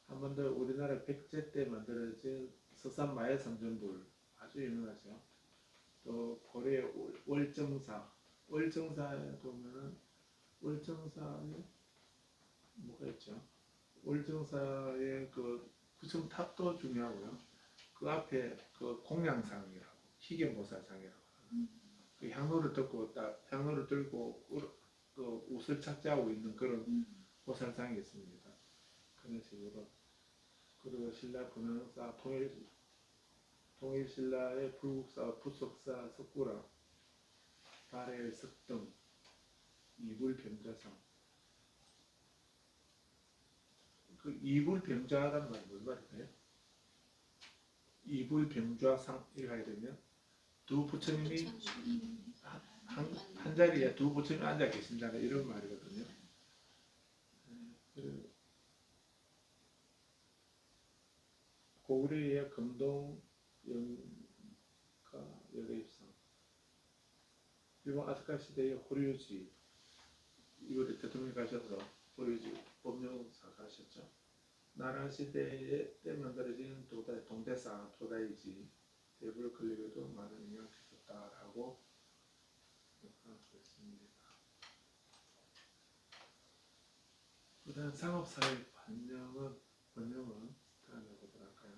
한 번 더 우리나라 백제 때 만들어진 서산 마야 삼전불 아주 유명하죠. 또 고려 월정사에 보면은 월정사에 뭐가 있죠? 월정사의 그 구청탑도 중요하고요. 그 앞에 그 공양상이라고 희경보살상이라고 그 향로를 들고 그 옷을 착지하고 있는 그런 보살상이 있습니다. 그런 식으로 그리고 신라 분원사 통일신라의 불국사 부속사 석구라 발해 석등 이불병자상 그 이불병자라는 말이 무슨 말일까요? 이불병자상 이렇게 하게 되면 두 부처님이 한 자리에 두 부처님이 앉아 계신다는 이런 말이거든요. 고구려의 금동 영가 열애입상 일본 아스카 시대의 호류지 이번에 대통령 가셔서 호류지 법령사 가셨죠. 나라 시대에 때 만들어진 동대사 도다이지 대불 클립에도 많은 영향을 끼쳤다라고 하고 있습니다. 그다음 상업사회 번영은 다음에 보도록 할까요?